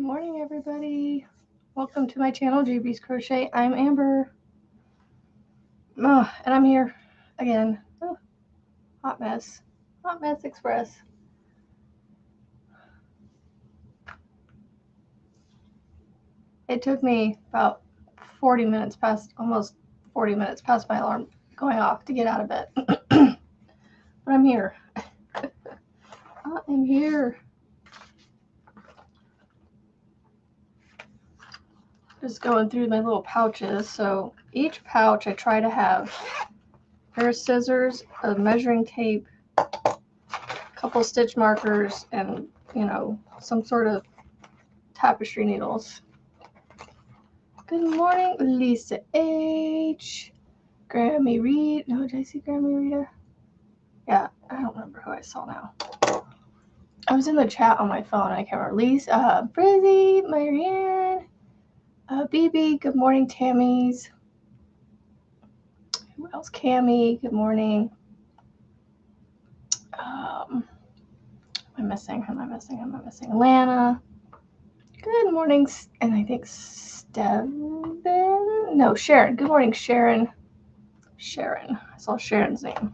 morning, everybody. Welcome to my channel, JB's Crochet. I'm Amber. And I'm here again. Oh, hot mess. Hot mess express. It took me about 40 minutes past, almost 40 minutes past my alarm going off to get out of bed. But I'm here. I am here. Just going through my little pouches. So each pouch I try to have a pair of scissors, a measuring tape, a couple stitch markers, and some sort of tapestry needles. Good morning, Lisa H. Grammy Reed. No, did I see Grammy Rita? Yeah, I don't remember who I saw now. I was in the chat on my phone. I can't remember. Lisa, Brizzy, Marianne, BB. Good morning, Tammy's. Who else? Cammy. Good morning. Am I missing? Lana. Good morning, and I think Steven. No, Sharon. Good morning, Sharon. I saw Sharon's name.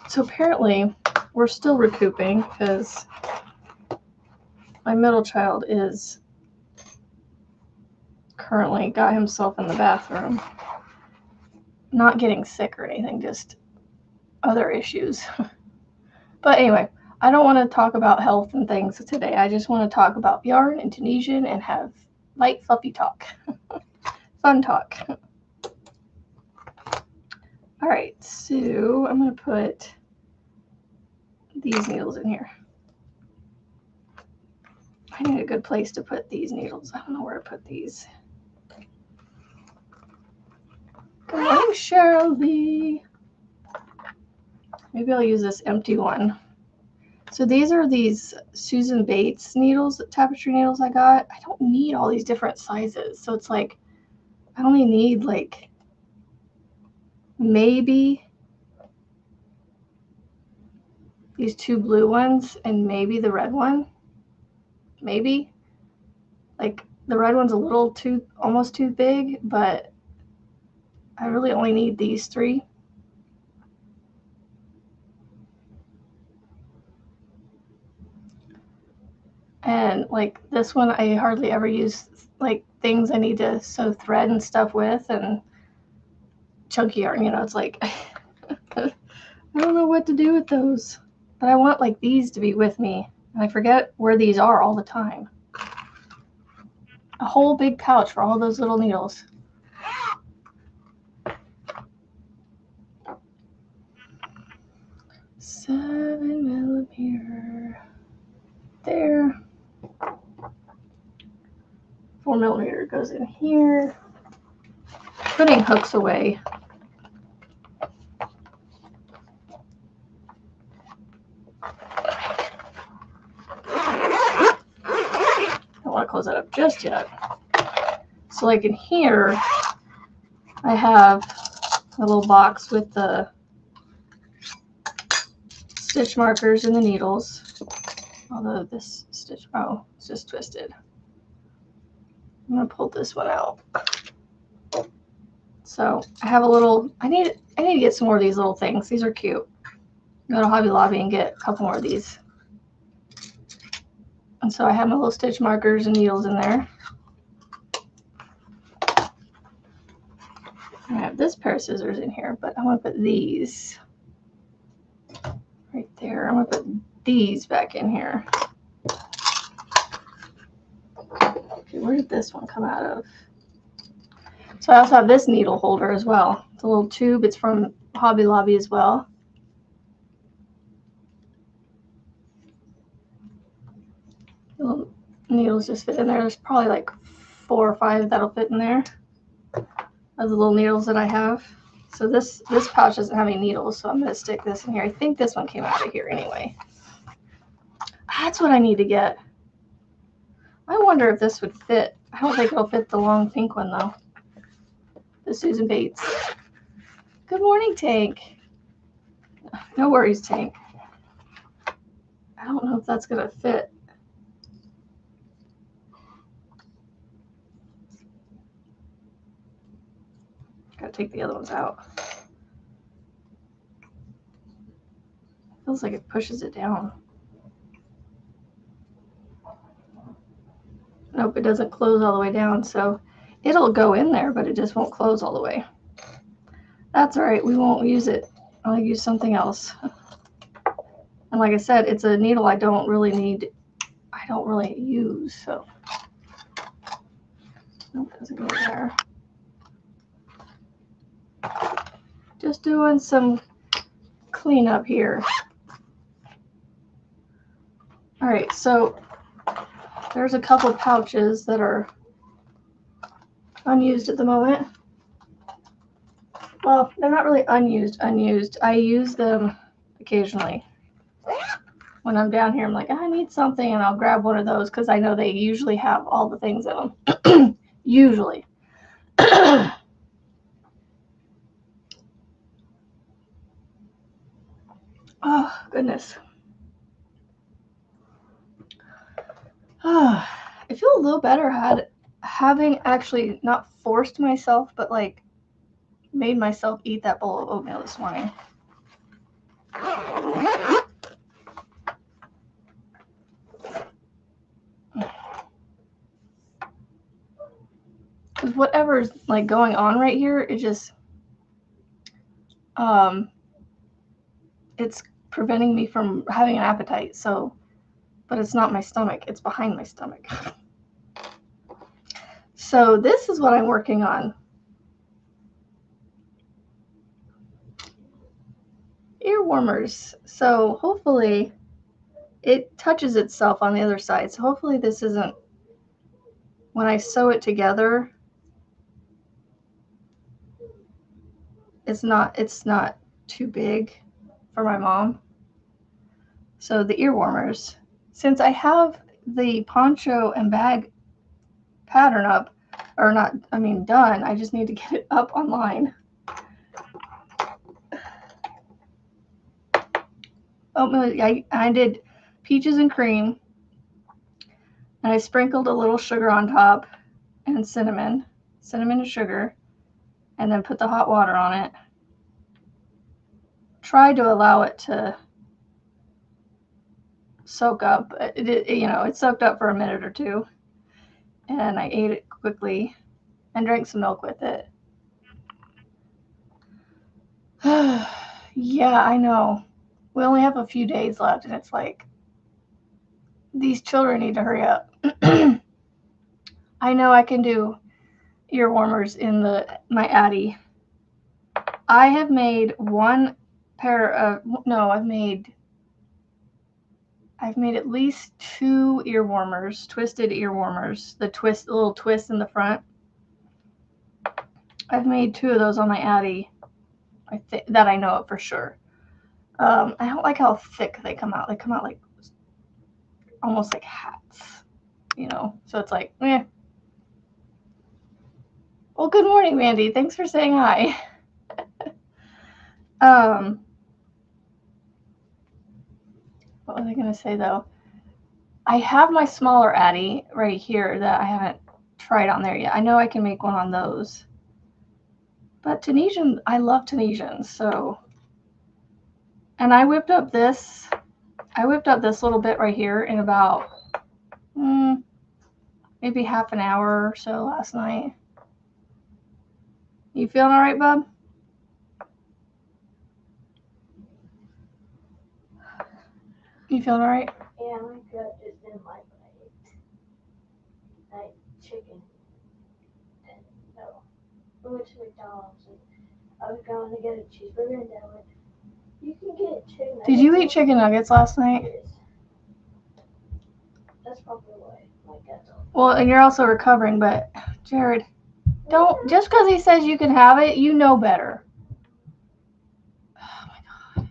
So apparently, we're still recouping because my middle child is currently got himself in the bathroom. Not getting sick or anything, just other issues. But anyway, I don't want to talk about health and things today. I just want to talk about yarn and Tunisian and have light, fluffy talk. Fun talk. All right, so I'm going to put these needles in here. I need a good place to put these needles. I don't know where to put these. Good morning, Cheryl Lee. Maybe I'll use this empty one. So these are these Susan Bates needles, tapestry needles I got. I don't need all these different sizes. So it's like, I only need like maybe these two blue ones and maybe the red one. Maybe. Like the red one's a little almost too big, but I really only need these three. And like this one, I hardly ever use like things I need to sew thread and stuff with, and chunky yarn, it's like, I don't know what to do with those, but I want like these to be with me, and I forget where these are all the time. A whole big pouch for all those little needles. $7 millimeter there. 4 millimeter goes in here. Putting hooks away. I don't want to close that up just yet. So like in here, I have a little box with the stitch markers and the needles. Although this stitch, oh, it's just twisted. I'm gonna pull this one out. So I have a little, I need to get some more of these little things. These are cute. Go to Hobby Lobby and get a couple more of these. And so I have my little stitch markers and needles in there. I have this pair of scissors in here, but I want to put these right there. I'm going to put these back in here. Okay, where did this one come out of? So I also have this needle holder as well. It's a little tube. It's from Hobby Lobby as well. Little needles just fit in there. There's probably like 4 or 5 that'll fit in there. Of the little needles that I have. So this pouch doesn't have any needles, so I'm going to stick this in here. I think this one came out of here anyway. That's what I need to get. I wonder if this would fit. I don't think it'll fit the long pink one though. The Susan Bates. Good morning, Tank. No worries, Tank. I don't know if that's going to fit. take the other ones out. Feels like it pushes it down. Nope, it doesn't close all the way down, so it'll go in there, but it just won't close all the way. That's all right, we won't use it. I'll use something else. And like I said, it's a needle I don't really use, so. Nope, doesn't go there. Just doing some cleanup here. All right, so there's a couple pouches that are unused at the moment. Well, they're not really unused. I use them occasionally. When I'm down here, I'm like, I need something, and I'll grab one of those because I know they usually have all the things in them. Usually. Oh, goodness. I feel a little better having actually not forced myself, but like made myself eat that bowl of oatmeal this morning. Because whatever's like going on right here, it just it's preventing me from having an appetite. So, but it's not my stomach, it's behind my stomach. So this is what I'm working on. Ear warmers. So hopefully it touches itself on the other side. So hopefully this isn't, when I sew it together, it's not too big for my mom. So the ear warmers, since I have the poncho and bag pattern up, or not, I mean done, I just need to get it up online. Oatmeal, I did peaches and cream, and I sprinkled a little sugar on top and cinnamon and sugar, and then put the hot water on it. Tried to allow it to soak up. It soaked up for a minute or two, and I ate it quickly and drank some milk with it. Yeah, I know. We only have a few days left, and it's like, these children need to hurry up. I know I can do ear warmers in my Addy. I have made one pair of, no, I've made at least 2 ear warmers, twisted ear warmers, the little twist in the front. I've made 2 of those on my Addy, that I know of for sure. I don't like how thick they come out. They come out like almost like hats, so it's like, eh. Well, good morning, Mandy. Thanks for saying hi. What was I going to say, though? I have my smaller Addy right here that I haven't tried on there yet. I know I can make one on those. But Tunisian, I love Tunisians, so. And I whipped up this little bit right here in about maybe half an hour or so last night. You feeling all right, bub? You feeling all right? Yeah, my gut just didn't like what I ate. Like chicken. And no. We went to McDonald's and I was going to get a cheeseburger and I went, you can get chicken nuggets. Did you eat chicken nuggets last night? Yes. That's probably why my gut's all. Well, and you're also recovering, but Jared, don't, just because he says you can have it, you know better. Oh my God.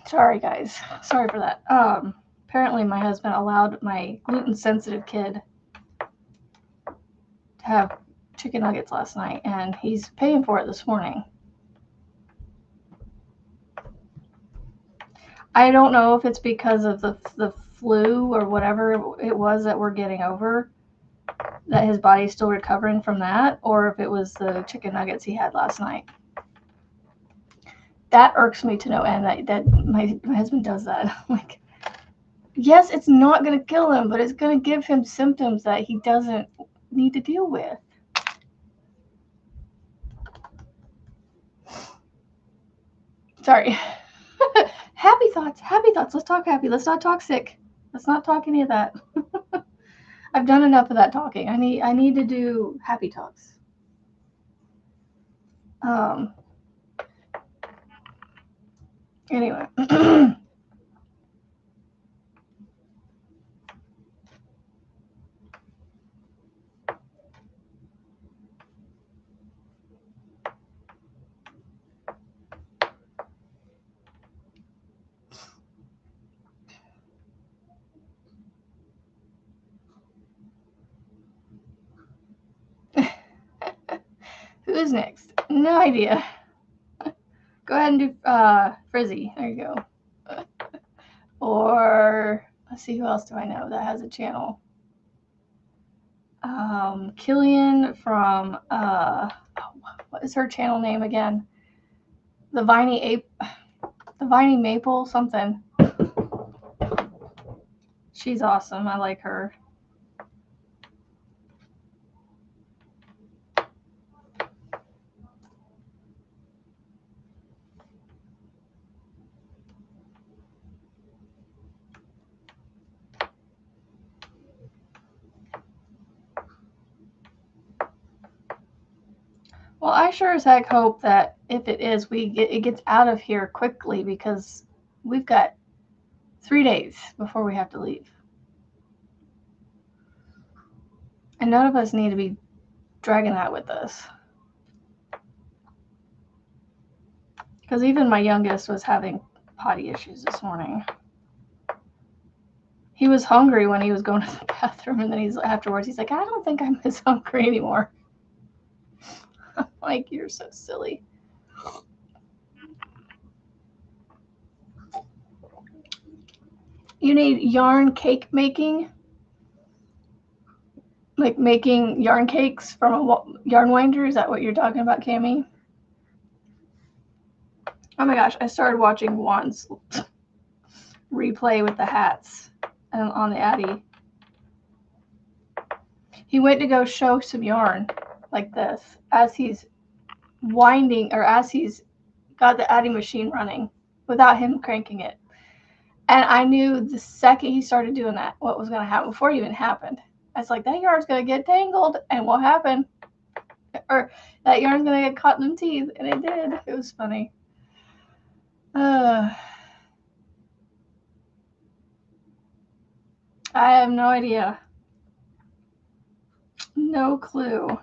Sorry, guys. Sorry for that. Apparently my husband allowed my gluten-sensitive kid to have chicken nuggets last night, and he's paying for it this morning. I don't know if it's because of the flu or whatever it was that we're getting over, that his body's still recovering from that, or if it was the chicken nuggets he had last night. That irks me to no end that my husband does that. Like, yes, it's not going to kill him, but it's going to give him symptoms that he doesn't need to deal with. Sorry. Happy thoughts. Happy thoughts. Let's talk happy. Let's not talk sick. Let's not talk any of that. I've done enough of that talking. I need to do happy talks. Anyway. Who's next? No idea. Go ahead and do Frizzy. There you go. Or let's see, who else do I know that has a channel? Killian from what is her channel name again? The Viney Maple something. She's awesome. I like her. Well, I sure as heck hope that if it is, it gets out of here quickly, because we've got 3 days before we have to leave. And none of us need to be dragging that with us. Because even my youngest was having potty issues this morning. He was hungry when he was going to the bathroom, and then afterwards he's like, I don't think I'm as hungry anymore. I'm like, you're so silly. You need yarn cake making? Like making yarn cakes from a yarn winder? Is that what you're talking about, Cammie? Oh my gosh, I started watching Juan's replay with the hats and on the Addy. He went to go show some yarn like this as he's winding, or as he's got the Addy machine running without him cranking it. And I knew the second he started doing that, what was going to happen before it even happened. I was like, that yarn's going to get tangled, and what happened? Or that yarn's going to get caught in the teeth, and it did. It was funny. I have no idea. No clue.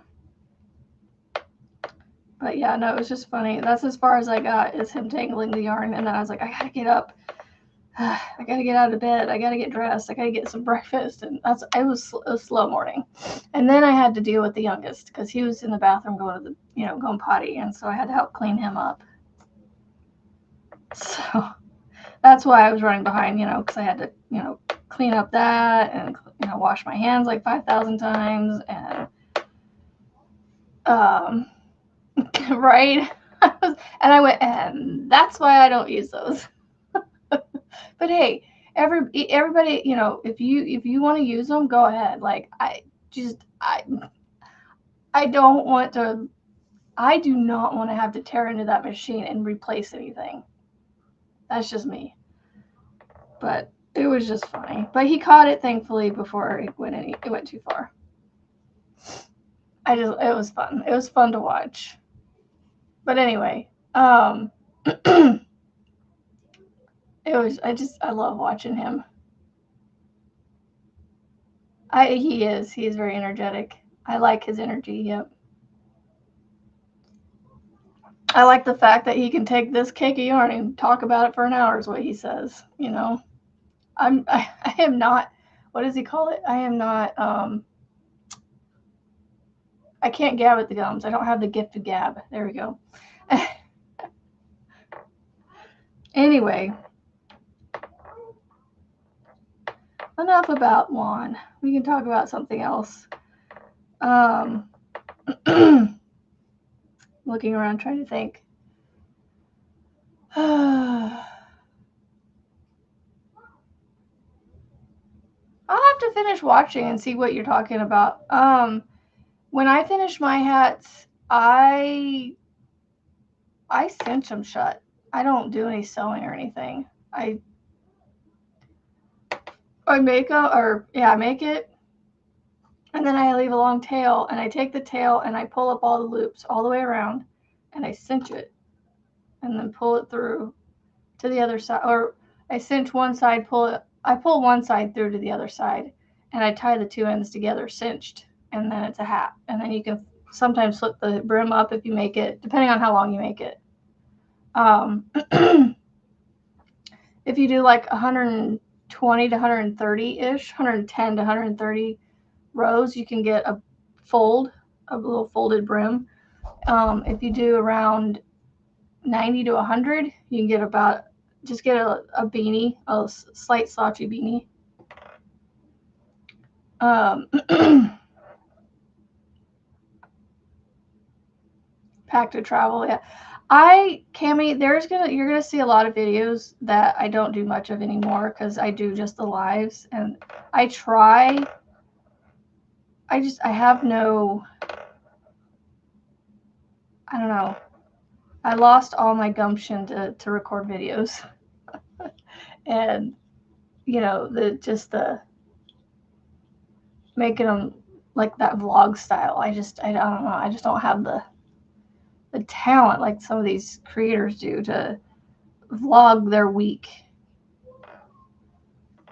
But yeah, no, it was just funny. That's as far as I got, is him tangling the yarn. And then I was like, I gotta get up. I gotta get out of bed. I gotta get dressed. I gotta get some breakfast. And it was a slow morning. And then I had to deal with the youngest, because he was in the bathroom going potty. And so I had to help clean him up. So that's why I was running behind, because I had to, clean up that and, wash my hands like 5,000 times. And, right. And I went, and that's why I don't use those. But hey, everybody, if you want to use them, go ahead. Like, I do not want to have to tear into that machine and replace anything. That's just me. But it was just funny. But he caught it, thankfully, before it went too far. It was fun. It was fun to watch. But anyway, I love watching him. He is very energetic. I like his energy. Yep. I like the fact that he can take this cake of yarn and talk about it for an hour, is what he says. I am not, what does he call it? I am not, I can't gab at the gums. I don't have the gift of gab. There we go. Anyway, enough about Juan. We can talk about something else. Looking around trying to think. I'll have to finish watching and see what you're talking about. When I finish my hats, I cinch them shut. I don't do any sewing or anything. I make it, and then I leave a long tail, and I take the tail and I pull up all the loops all the way around, and I cinch it, and then pull it through to the other side, or I cinch one side, I pull one side through to the other side, and I tie the two ends together cinched, and then it's a hat. And then you can sometimes flip the brim up if you make it, depending on how long you make it. If you do like 120 to 130-ish, 110 to 130 rows, you can get a little folded brim. If you do around 90 to 100, you can get a beanie, a slight slouchy beanie. Pack to travel, yeah. Cami, you're gonna see a lot of videos that I don't do much of anymore because I do just the lives, and I have no, I don't know. I lost all my gumption to record videos. And the making them like that vlog style. I don't know. I just don't have the talent like some of these creators do to vlog their week.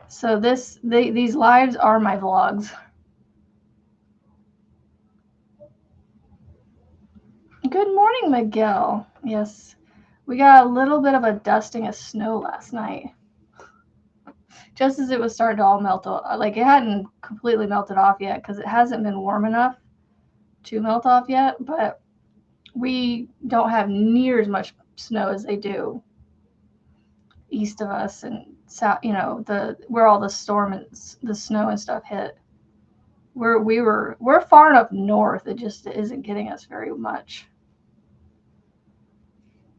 So these lives are my vlogs. Good morning, Miguel. Yes, we got a little bit of a dusting of snow last night. Just as it was starting to all melt off. Like, it hadn't completely melted off yet because it hasn't been warm enough to melt off yet, but we don't have near as much snow as they do east of us and south, where all the storm and the snow and stuff hit. We're far enough north, it just isn't getting us very much.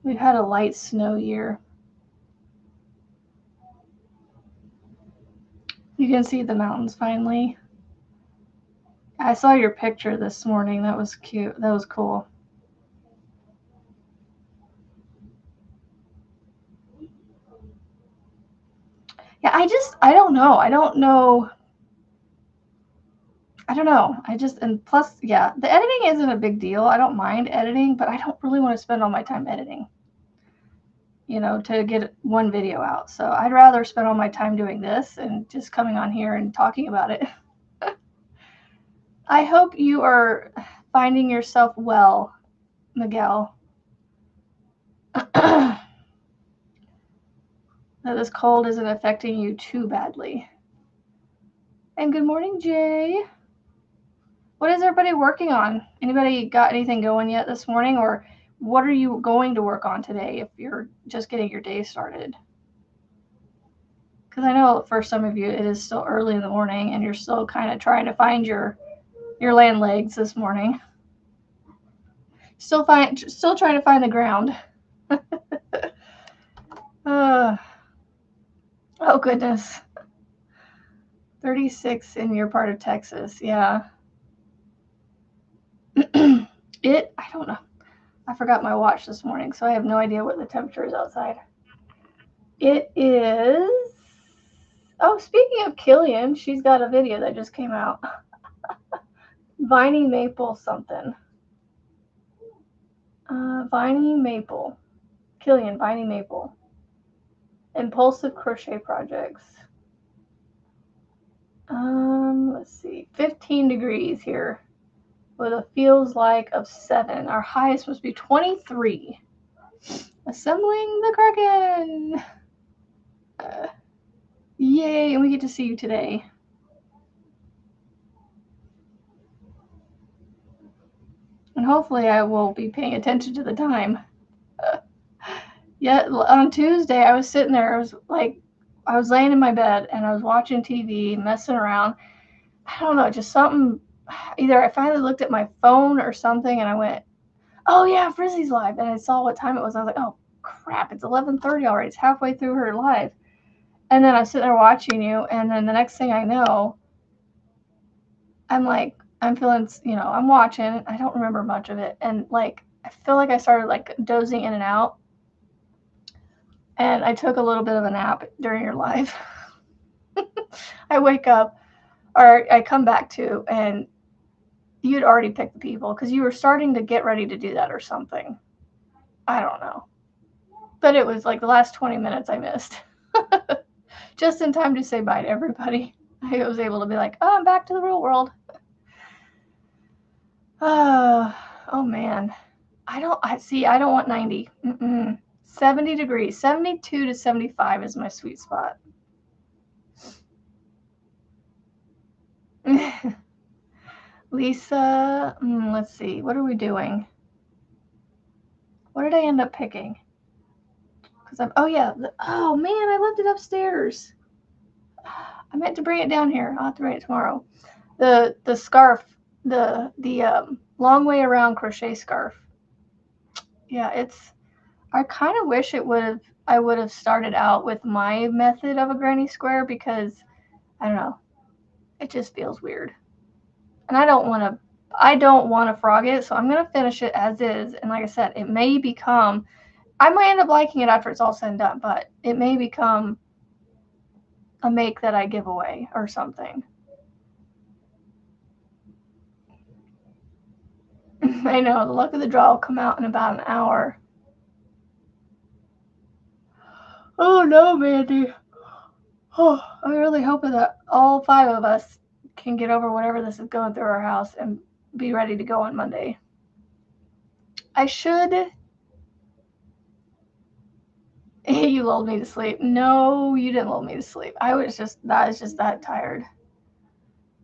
We've had a light snow year. You can see the mountains finally. I saw your picture this morning. That was cute. That was cool. Yeah, I don't know. And plus, yeah, the editing isn't a big deal. I don't mind editing, but I don't really want to spend all my time editing, to get one video out. So I'd rather spend all my time doing this and just coming on here and talking about it. I hope you are finding yourself well, Miguel. That this cold isn't affecting you too badly. And good morning, Jay. What is everybody working on? Anybody got anything going yet this morning? Or what are you going to work on today if you're just getting your day started? Because I know for some of you it is still early in the morning and you're still kind of trying to find your land legs this morning. Still trying to find the ground. Oh goodness. 36 in your part of Texas, yeah. I don't know. I forgot my watch this morning, so I have no idea what the temperature is outside. It is. Oh, speaking of Killian, she's got a video that just came out. Viney Maple something. Viney Maple. Killian, Viney Maple. Impulsive crochet projects. Let's see. 15 degrees here. With a feels like of 7. Our high is supposed to be 23. Assembling the Kraken. Yay, and we get to see you today. And hopefully I will be paying attention to the time. Yeah, on Tuesday I was sitting there. I was laying in my bed and I was watching TV, messing around. I don't know, just something. either I finally looked at my phone or something and I went, oh yeah, Frizzy's live. And I saw what time it was. I was like, oh crap, it's 11:30 already. It's halfway through her live. And then I was sitting there watching you. And then the next thing I know, I'm like, I'm feeling, I'm watching. I don't remember much of it. And like, I feel like I started like dozing in and out. And I took a little bit of a nap during your live. I wake up, or I come back to, and you'd already picked the people because you were starting to get ready to do that or something. I don't know. But it was like the last 20 minutes I missed. Just in time to say bye to everybody. I was able to be like, oh, I'm back to the real world. Oh man. I don't want 90. 70 degrees. 72 to 75 is my sweet spot. Lisa, let's see. What are we doing? What did I end up picking? Oh yeah. Oh man, I left it upstairs. I meant to bring it down here. I'll have to bring it tomorrow. The scarf, the long way around crochet scarf. Yeah, I kind of wish I would have started out with my method of a granny square because I don't know. It just feels weird. And I don't want to frog it, so I'm going to finish it as is. And like I said, it may become, I might end up liking it after it's all said and done, but it may become a make that I give away or something. I know, the luck of the draw will come out in about an hour. Oh no, Mandy. Oh, I'm really hoping that all 5 of us can get over whatever this is going through our house and be ready to go on Monday. I should. You lulled me to sleep. No, you didn't lull me to sleep. I was just that tired.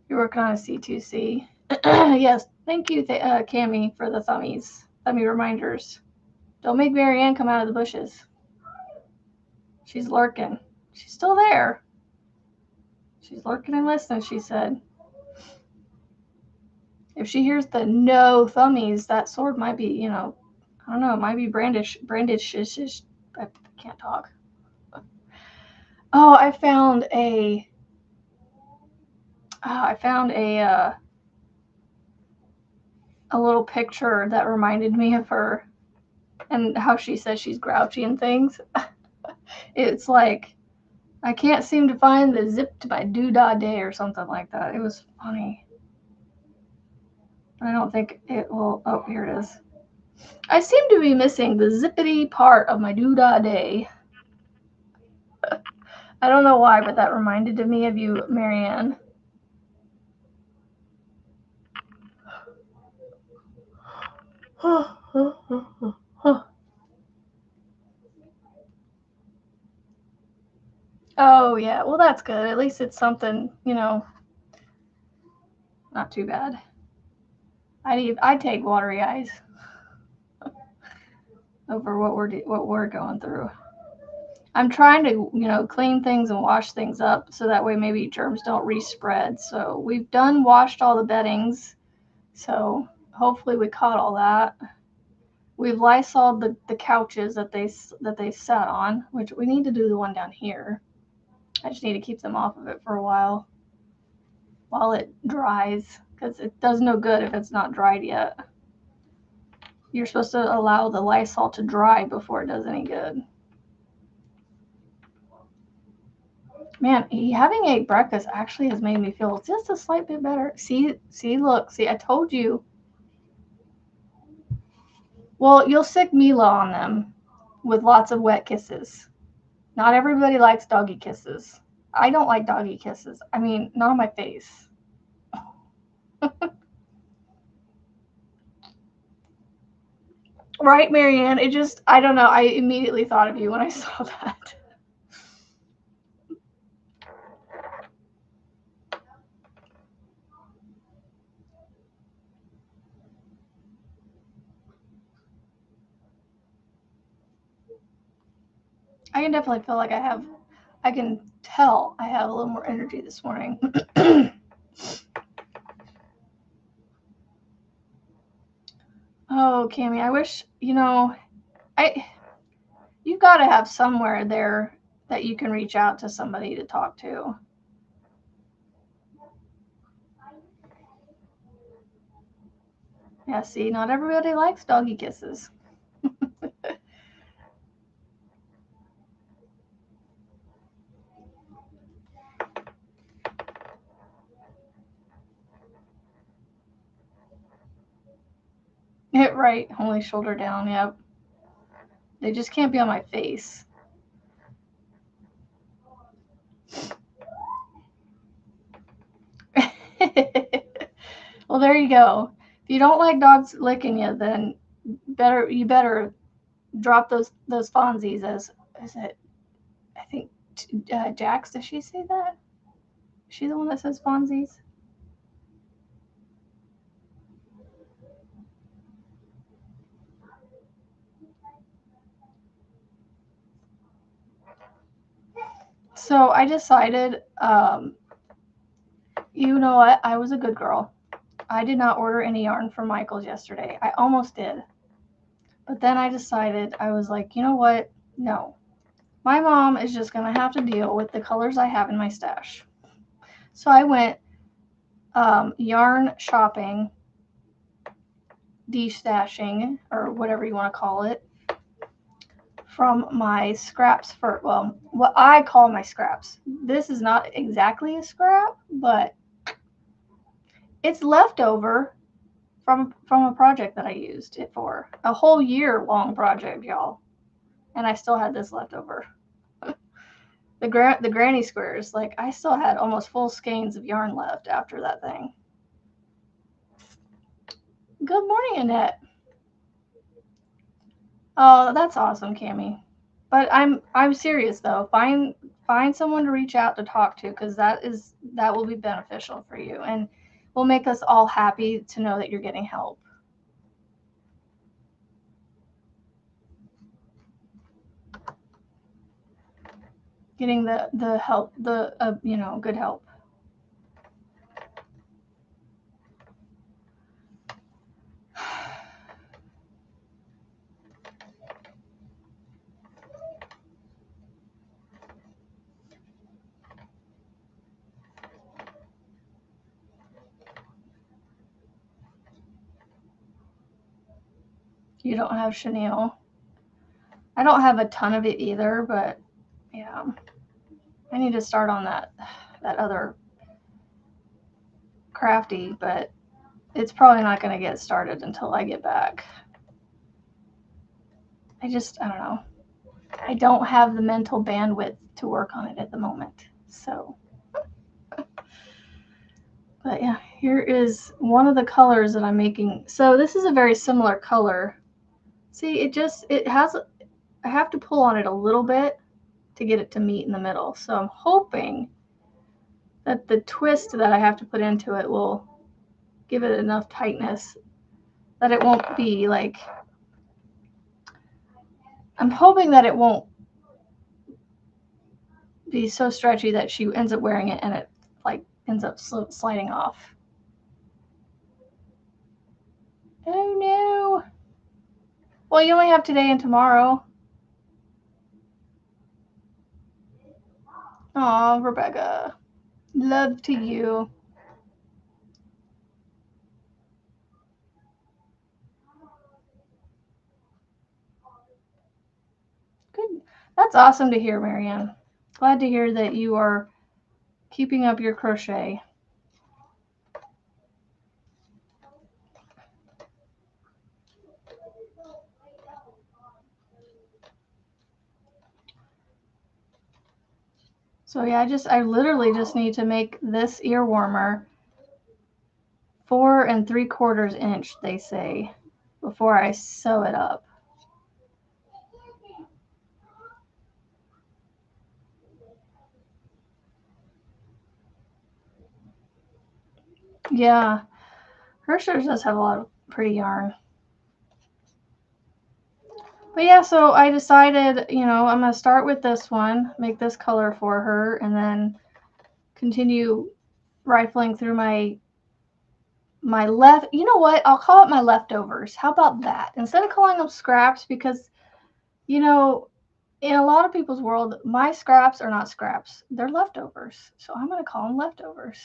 You're working on a C2C. Yes, thank you, Cami, for the thummy reminders. Don't make Marianne come out of the bushes. She's lurking. She's still there. She's lurking and listening, she said. If she hears the no thummies, that sword might be, I don't know, it might be brandish. I can't talk. Oh, I found a little picture that reminded me of her and how she says she's grouchy and things. It's like, I can't seem to find the zip to my doodah day or something like that. It was funny. I don't think it will. Oh, here it is. I seem to be missing the zippity part of my doodah day. I don't know why, but that reminded me of you, Marianne. Oh, yeah. Well, that's good. At least it's something, not too bad. I'd take watery eyes over what we're going through. I'm trying to, clean things and wash things up so that way maybe germs don't respread. So we've washed all the beddings. So hopefully we caught all that. We've Lysoled the couches that they sat on, which we need to do the one down here. I just need to keep them off of it for a while it dries, because it does no good if it's not dried yet. You're supposed to allow the Lysol to dry before it does any good. Man, having ate breakfast actually has made me feel just a slight bit better. See, look, I told you. Well, you'll sick Mila on them with lots of wet kisses. Not everybody likes doggy kisses. I don't like doggy kisses. I mean, not on my face. Right, Marianne? I don't know. I immediately thought of you when I saw that. I can definitely feel like I can tell I have a little more energy this morning. Oh, Cammie, I wish, you know, you've got to have somewhere there that you can reach out to somebody to talk to. Yeah, see, not everybody likes doggy kisses. Right, only shoulder down, yep. They just can't be on my face. Well, there you go. If you don't like dogs licking you, then you better drop those Fonzies as is it? I think Jax. Does she say that? Is she the one that says Fonzies? So I decided, you know what? I was a good girl. I did not order any yarn from Michael's yesterday. I almost did. But then I decided, I was like, you know what? No. My mom is just going to have to deal with the colors I have in my stash. So I went yarn shopping, destashing, or whatever you want to call it, from my scraps for, well, what I call my scraps. This is not exactly a scrap, but it's leftover from a project that I used it for. A whole year long project, y'all. And I still had this left over. The granny squares, like I still had almost full skeins of yarn left after that thing. Good morning, Annette. Oh, that's awesome, Cammie. But I'm serious though. Find someone to reach out to talk to, because that will be beneficial for you and will make us all happy to know that you're getting help. Getting the help, the you know, good help. You don't have chenille. I don't have a ton of it either, but yeah, I need to start on that other crafty, but it's probably not going to get started until I get back. I don't know. I don't have the mental bandwidth to work on it at the moment. So, but yeah, here is one of the colors that I'm making. So this is a very similar color. See, it has, I have to pull on it a little bit to get it to meet in the middle. So I'm hoping that the twist that I have to put into it will give it enough tightness that it won't be like, I'm hoping that it won't be so stretchy that she ends up wearing it and it like ends up sliding off. Oh no. Well, you only have today and tomorrow. Aw, Rebecca. Love to you. Good. That's awesome to hear, Marianne. Glad to hear that you are keeping up your crochet. So yeah, I literally just need to make this ear warmer 4 3/4 inch, they say, before I sew it up. Yeah, her sure does have a lot of pretty yarn. But yeah, so I decided, you know, I'm going to start with this one, make this color for her, and then continue rifling through my you know what? I'll call it my leftovers. How about that? Instead of calling them scraps, because, you know, in a lot of people's world, my scraps are not scraps. They're leftovers. So I'm going to call them leftovers.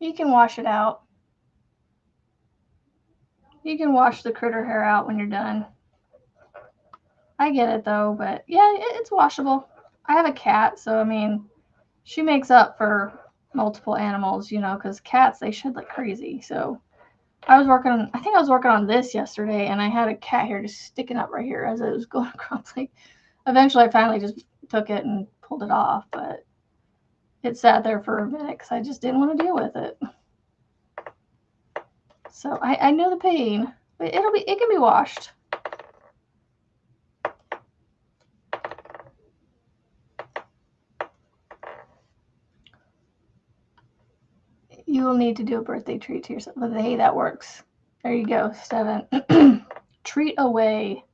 You can wash it out. You can wash the critter hair out when you're done. I get it though, but yeah, it's washable. I have a cat, so I mean, she makes up for multiple animals, you know, because cats, they shed like crazy. So I think I was working on this yesterday, and I had a cat hair just sticking up right here as it was going across. Like, eventually I finally just took it and pulled it off, but it sat there for a minute because I just didn't want to deal with it. So I know the pain, but it can be washed. You will need to do a birthday treat to yourself. But hey, that works. There you go, 7. Treat away.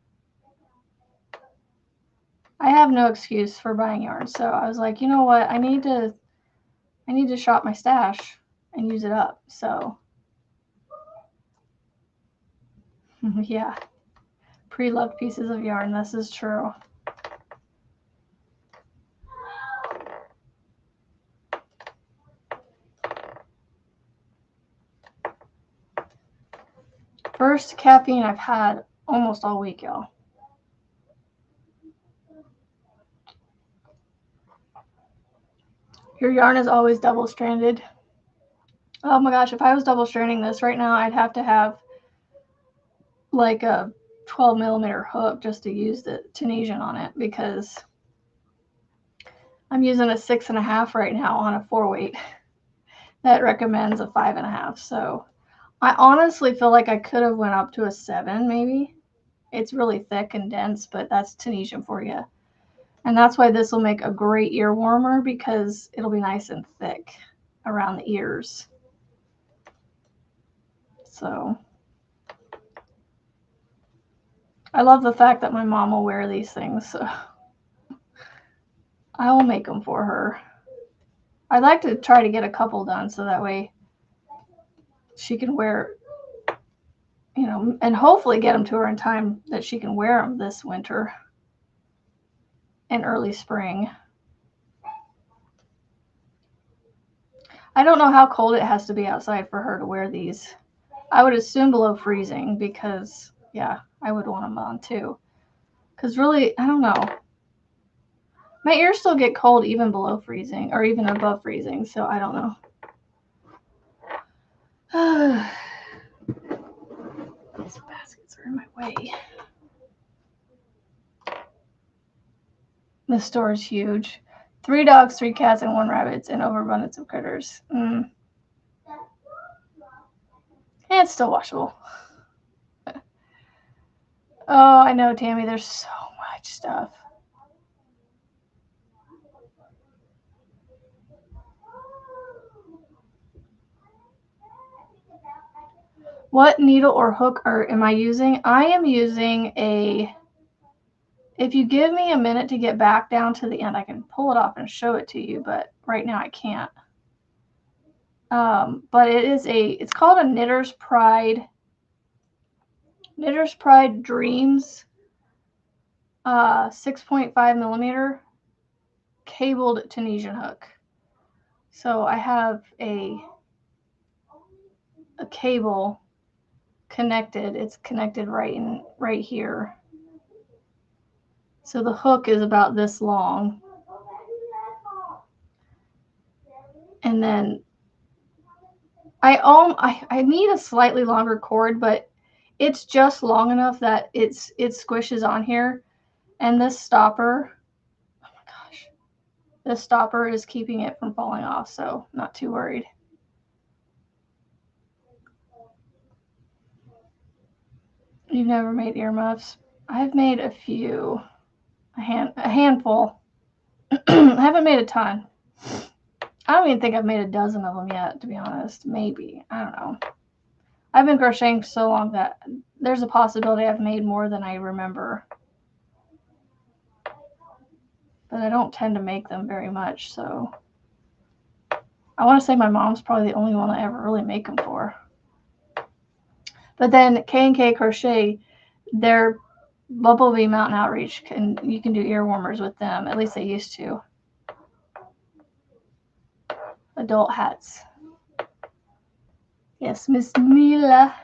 I have no excuse for buying yarn, so I was like, you know what? I need to shop my stash and use it up. So yeah, pre-loved pieces of yarn. This is true. First caffeine I've had almost all week, y'all. Your yarn is always double-stranded. Oh my gosh, if I was double-stranding this right now, I'd have to have like a 12mm hook just to use the Tunisian on it, because I'm using a 6.5 right now on a 4-weight that recommends a 5.5. So I honestly feel like I could have went up to a 7 maybe. It's really thick and dense, but that's Tunisian for you. And that's why this will make a great ear warmer, because it'll be nice and thick around the ears. So I love the fact that my mom will wear these things. So I will make them for her. I'd like to try to get a couple done so that way she can wear, you know, and hopefully get them to her in time that she can wear them this winter and early spring. I don't know how cold it has to be outside for her to wear these. I would assume below freezing, because, yeah, I would want them on too. Because really, I don't know. My ears still get cold even below freezing, or even above freezing, so I don't know. These baskets are in my way. This store is huge. 3 dogs, 3 cats, and 1 rabbit, and overabundance of critters. And it's still washable. Oh, I know, Tammy. There's so much stuff. What needle or hook am I using? I am using a... If you give me a minute to get back down to the end, I can pull it off and show it to you, but right now I can't. But it's called a Knitter's Pride Dreams 6.5mm cabled Tunisian hook. So I have a cable connected. It's connected right here. So the hook is about this long. And then I need a slightly longer cord, but it's just long enough that it squishes on here. And this stopper, oh my gosh, this stopper is keeping it from falling off, so not too worried. You've never made earmuffs? I've made a few, a handful. I haven't made a ton. I don't even think I've made a dozen of them yet, to be honest. Maybe. I don't know. I've been crocheting so long that there's a possibility I've made more than I remember. But I don't tend to make them very much, so I want to say my mom's probably the only one I ever really make them for. But then K&K Crochet, their Bumblebee Mountain Outreach, you can do ear warmers with them. At least they used to. Adult hats. Yes, Miss Mila.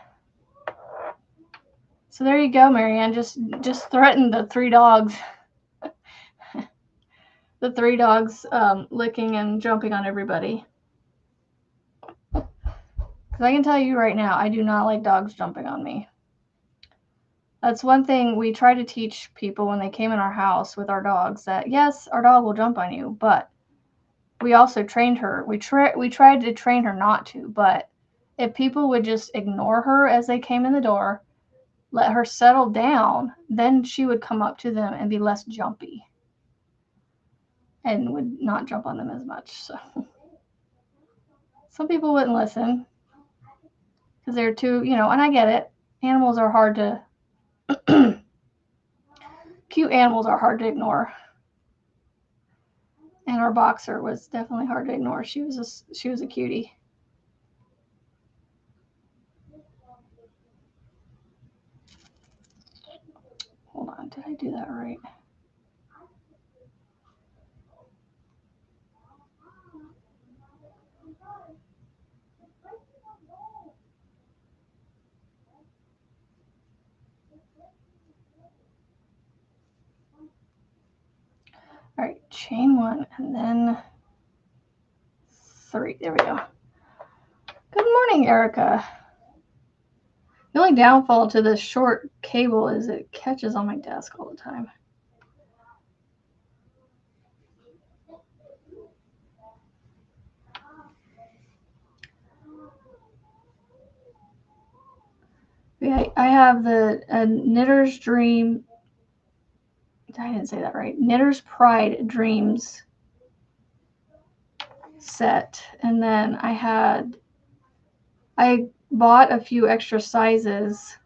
So there you go, Marianne. Just threaten the 3 dogs. The 3 dogs licking and jumping on everybody. Because I can tell you right now, I do not like dogs jumping on me. That's one thing we try to teach people when they came in our house with our dogs, that yes, our dog will jump on you, but we also trained her. We tried to train her not to, but if people would just ignore her as they came in the door, let her settle down, then she would come up to them and be less jumpy and would not jump on them as much. So some people wouldn't listen because they're too, and I get it. Animals are hard to cute animals are hard to ignore. And our boxer was definitely hard to ignore. She was a cutie. Hold on, did I do that right? All right, chain 1 and then 3. There we go. Good morning, Erica. The only downfall to this short cable is it catches on my desk all the time. Yeah, I have the Knitter's Dream. I didn't say that right. Knitter's Pride Dreams set, and then I bought a few extra sizes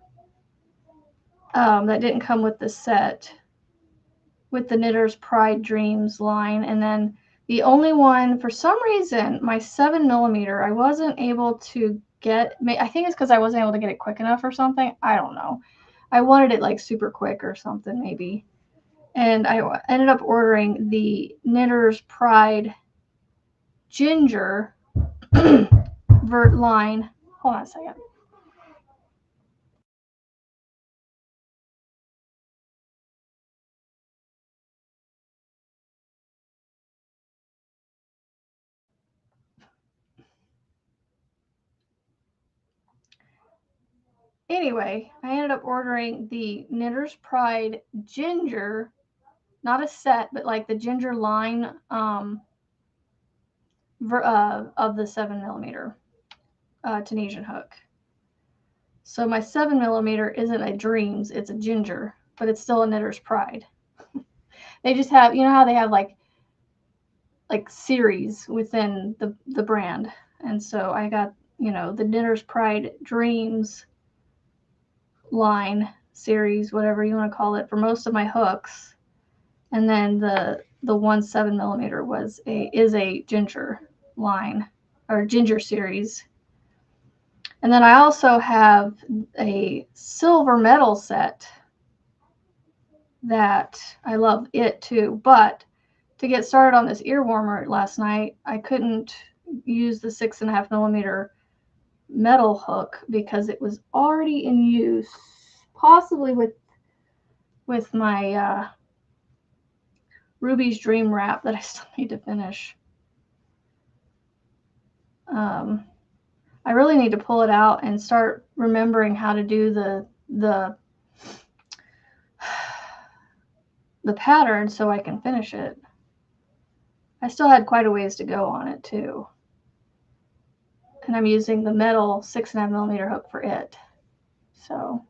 that didn't come with the set, with the Knitter's Pride Dreams line, and then the only one, for some reason, my 7mm, I wasn't able to get. I think it's because I wasn't able to get it quick enough or something. I don't know. I wanted it like super quick or something maybe, and I ended up ordering the Knitter's Pride Ginger vert line. Hold on a second. Anyway, I ended up ordering the Knitter's Pride Ginger, not a set, but like the ginger line of the 7mm Tunisian hook. So my 7mm isn't a Dreams, it's a Ginger, but it's still a Knitter's Pride. They just have, how they have like series within the brand. And so I got, the Knitter's Pride Dreams line series, whatever you want to call it, for most of my hooks. And then the 1 7mm is a ginger line, or ginger series. And then I also have a silver metal set that I love it too. But to get started on this ear warmer last night, I couldn't use the 6.5mm metal hook because it was already in use, possibly with my Ruby's Dream Wrap that I still need to finish. I really need to pull it out and start remembering how to do the pattern so I can finish it. I still had quite a ways to go on it too. And I'm using the metal 6.5mm hook for it. So,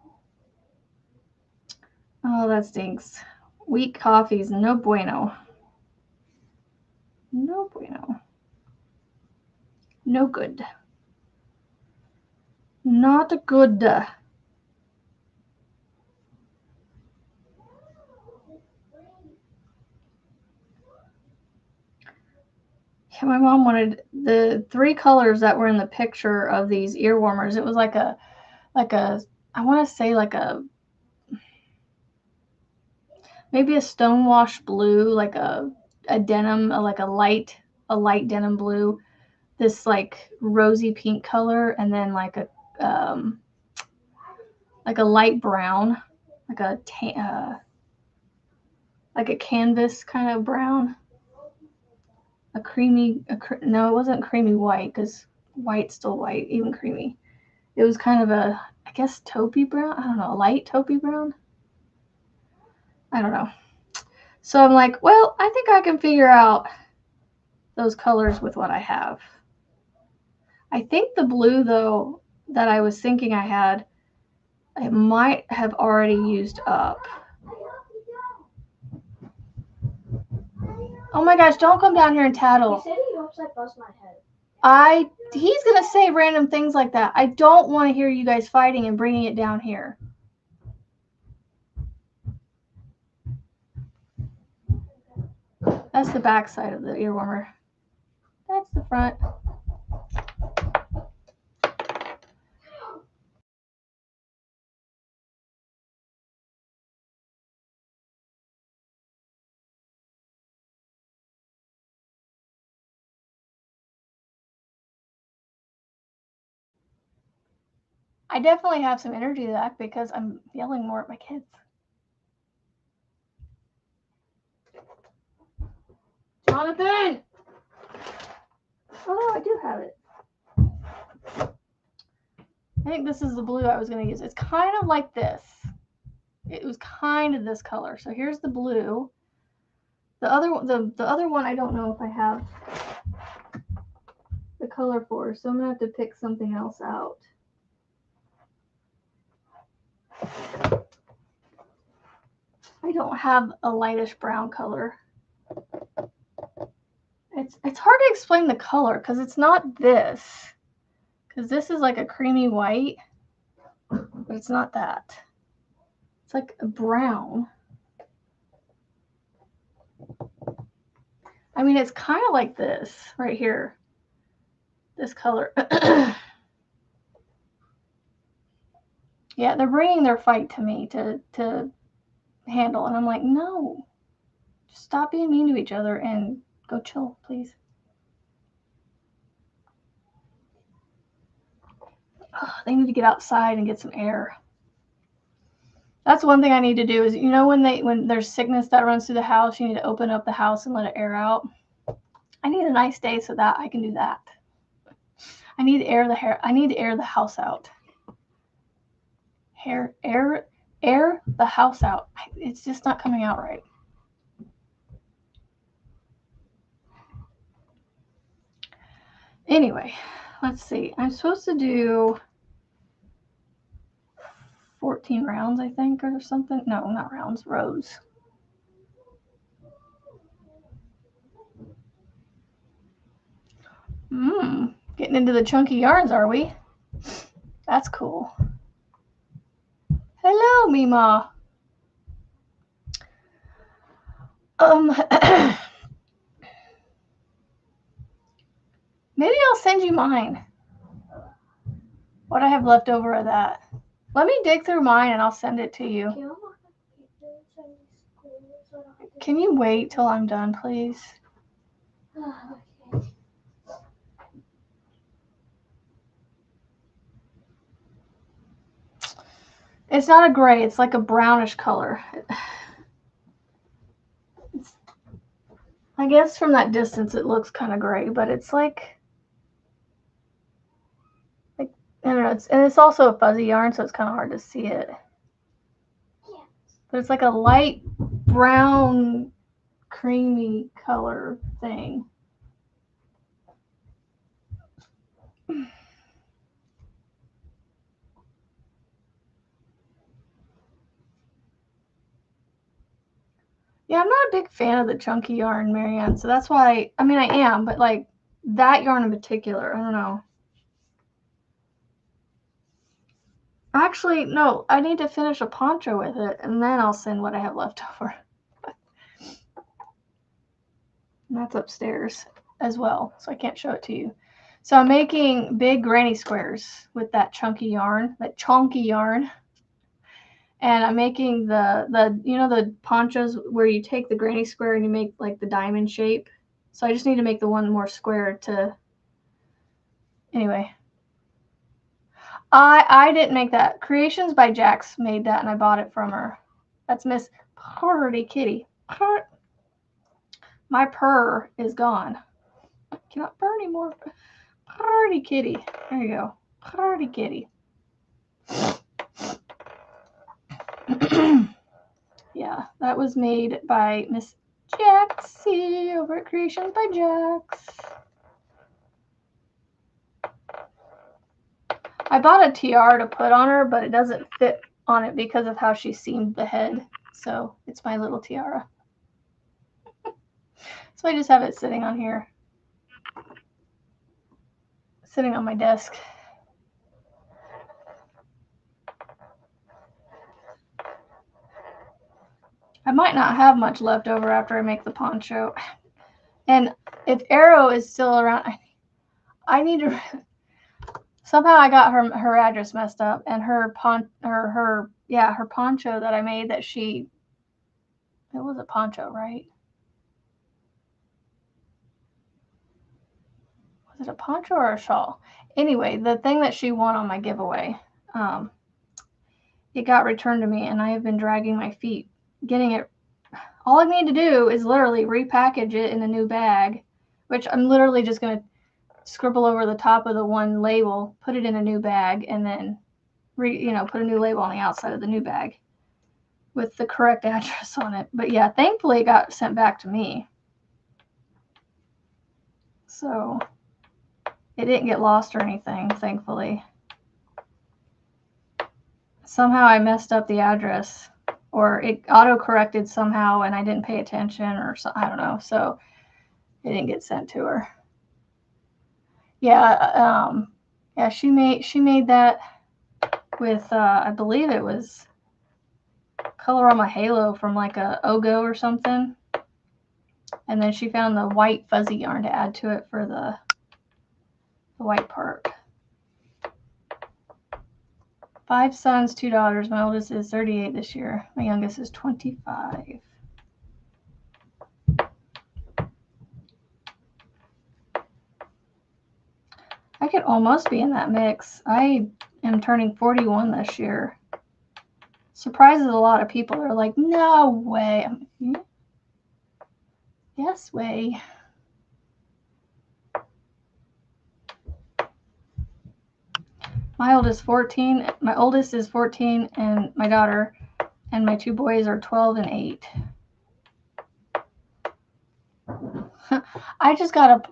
oh, that stinks. Weak coffees, no bueno. No bueno. No good. Not good. Yeah, my mom wanted the 3 colors that were in the picture of these ear warmers. It was like a, I want to say like a, maybe a stonewash blue, like a denim, like a light denim blue, this like rosy pink color, and then like a light brown, like a canvas kind of brown, a creamy, no, it wasn't creamy white because white's still white, even creamy. It was kind of a, I guess, taupey brown. I don't know, a light taupey brown. I don't know. So I'm like, well, I think I can figure out those colors with what I have. I think the blue, though, that I was thinking I had, I might have already used up. Oh my gosh, don't come down here and tattle. He said he hopes I bust my head. He's going to say random things like that. I don't want to hear you guys fighting and bringing it down here. That's the back side of the ear warmer. That's the front. I definitely have some energy back because I'm yelling more at my kids. Jonathan! Oh, I do have it. I think this is the blue I was going to use. It's kind of like this. It was kind of this color. So here's the blue. The other one I don't know if I have the color for, so I'm going to have to pick something else out. I don't have a lightish brown color. It's hard to explain the color because it's not this. Because this is like a creamy white, but it's not that. It's like a brown. I mean, it's kind of like this right here. This color. Yeah, they're bringing their fight to me to handle. And I'm like, no. Just stop being mean to each other and go chill, please. Oh, they need to get outside and get some air. That's one thing I need to do is, you know, when there's sickness that runs through the house, you need to open up the house and let it air out. I need a nice day so that I can do that. I need to air the house out. Air the house out. It's just not coming out right. Anyway, let's see. I'm supposed to do 14 rounds, I think, or something. No, not rounds, rows. Getting into the chunky yarns, are we? That's cool. Hello, Mima. Maybe I'll send you mine. What I have left over of that. Let me dig through mine and I'll send it to you. Can you wait till I'm done, please? It's not a gray, it's like a brownish color. I guess from that distance it looks kind of gray, but it's like I don't know, it's also a fuzzy yarn, so it's kind of hard to see it. But it's like a light brown, creamy color thing. Yeah, I'm not a big fan of the chunky yarn, Marianne, so that's why, I mean, I am, but like that yarn in particular, I don't know. Actually, no, I need to finish a poncho with it, and then I'll send what I have left over. And that's upstairs as well, so I can't show it to you. So I'm making big granny squares with that chunky yarn, and I'm making the you know the ponchos where you take the granny square and you make like the diamond shape. So I just need to make the one more square to. Anyway, I didn't make that. Creations by Jax made that, and I bought it from her. That's Miss Party Kitty. My purr is gone. I cannot purr anymore. Party Kitty. There you go. Party Kitty. Yeah, that was made by Miss Jaxie over at Creations by Jax. I bought a tiara to put on her, but it doesn't fit on it because of how she seamed the head. So it's my little tiara. So I just have it sitting on here. Sitting on my desk. I might not have much left over after I make the poncho. And if Arrow is still around, I need to. Somehow I got her address messed up, and her poncho that I made that it was a poncho, right? Was it a poncho or a shawl? Anyway, the thing that she won on my giveaway, it got returned to me, and I have been dragging my feet getting it. All I need to do is literally repackage it in a new bag, which I'm literally just going to scribble over the top of the one label, put it in a new bag, and then put a new label on the outside of the new bag with the correct address on it. But yeah, thankfully it got sent back to me. So it didn't get lost or anything, thankfully. Somehow I messed up the address, or it auto-corrected somehow and I didn't pay attention, or so, I don't know. So it didn't get sent to her. Yeah, she made that with I believe it was Color on My Halo from like a Ogo or something. And then she found the white fuzzy yarn to add to it for the white part. 5 sons, 2 daughters. My oldest is 38 this year. My youngest is 25. I could almost be in that mix. I am turning 41 this year. Surprises a lot of people. They're like, no way. I'm like, yes way. My oldest is 14, and my daughter and my 2 boys are 12 and 8. I just got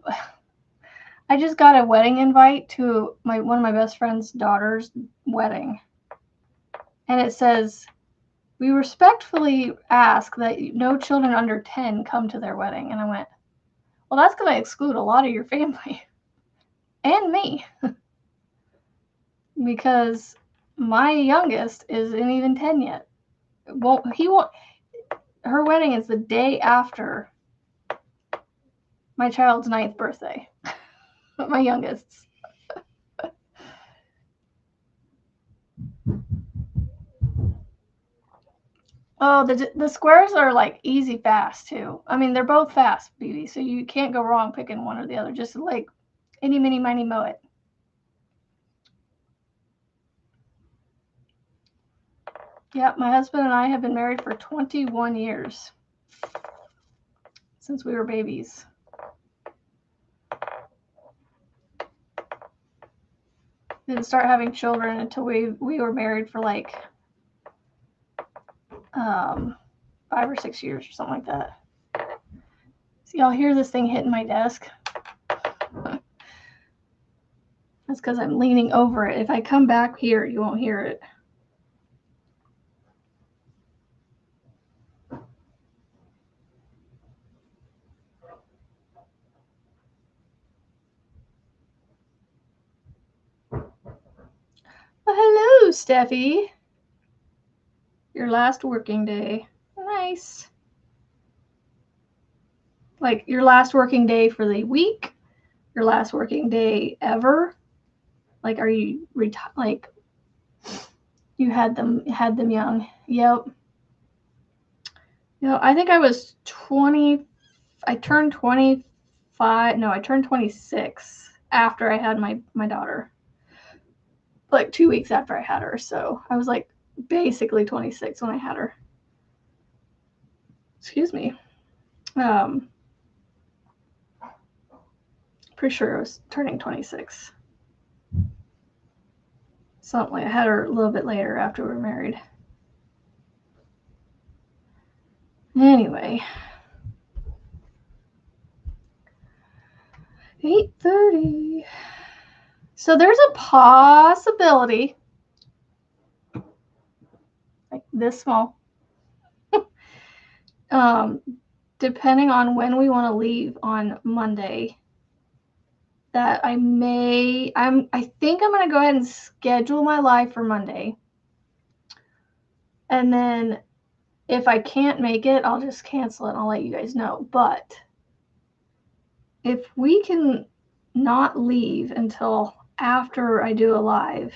a wedding invite to one of my best friend's daughter's wedding. And it says, we respectfully ask that no children under 10 come to their wedding. And I went, well, that's going to exclude a lot of your family and me. Because my youngest isn't even 10 yet. Her wedding is the day after my child's 9th birthday. My youngest's. Oh, the squares are like easy fast too. I mean, they're both fast, BB, so you can't go wrong picking one or the other. Just like any, mini, miny, moe it. Yeah, my husband and I have been married for 21 years. Since we were babies. Didn't start having children until we were married for like 5 or 6 years or something like that. So y'all hear this thing hitting my desk? That's because I'm leaning over it. If I come back here, you won't hear it. Well, hello, Steffi. Your last working day. Nice. Like your last working day for the week? Your last working day ever? Like, are you like you had them young? Yep. You know, I think I was 20. I turned 25. No, I turned 26 after I had my daughter. Like 2 weeks after I had her. So I was like basically 26 when I had her. Excuse me. Pretty sure I was turning 26. Something like I had her a little bit later after we were married. Anyway. 8:30. So there's a possibility, like this small, depending on when we want to leave on Monday, that I think I'm going to go ahead and schedule my live for Monday. And then if I can't make it, I'll just cancel it and I'll let you guys know. But if we can not leave until after I do a live,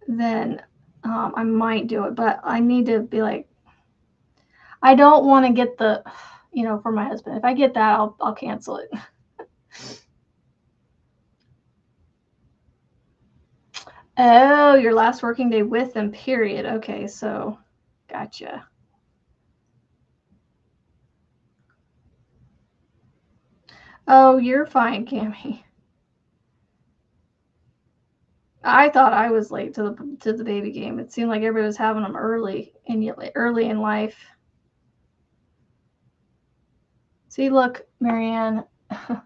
then I might do it. But I need to be like, I don't want to get the, for my husband. If I get that, I'll cancel it. Oh, your last working day with them, period. Okay, so gotcha. Oh, you're fine, Cammie. I thought I was late to the baby game. It seemed like everybody was having them early in life. See, look, Marianne. Cat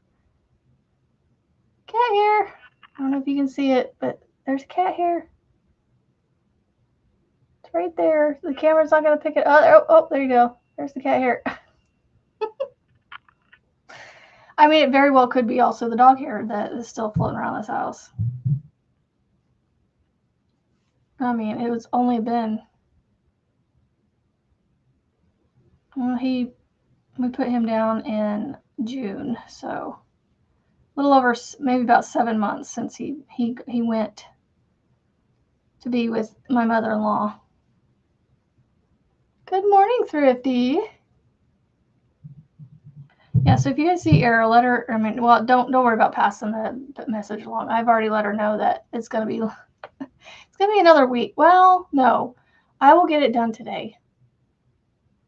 hair. I don't know if you can see it, but there's cat hair. It's right there. The camera's not going to pick it up. Oh, there you go. There's the cat hair. I mean, it very well could be also the dog hair that is still floating around this house. I mean, it was only been, well, we put him down in June, so a little over, maybe about 7 months since he went to be with my mother-in-law. Good morning, Thrifty. Yeah, so if you guys see Arrow, let her, I mean, well, don't worry about passing the message along. I've already let her know that it's going to be another week. Well, no, I will get it done today.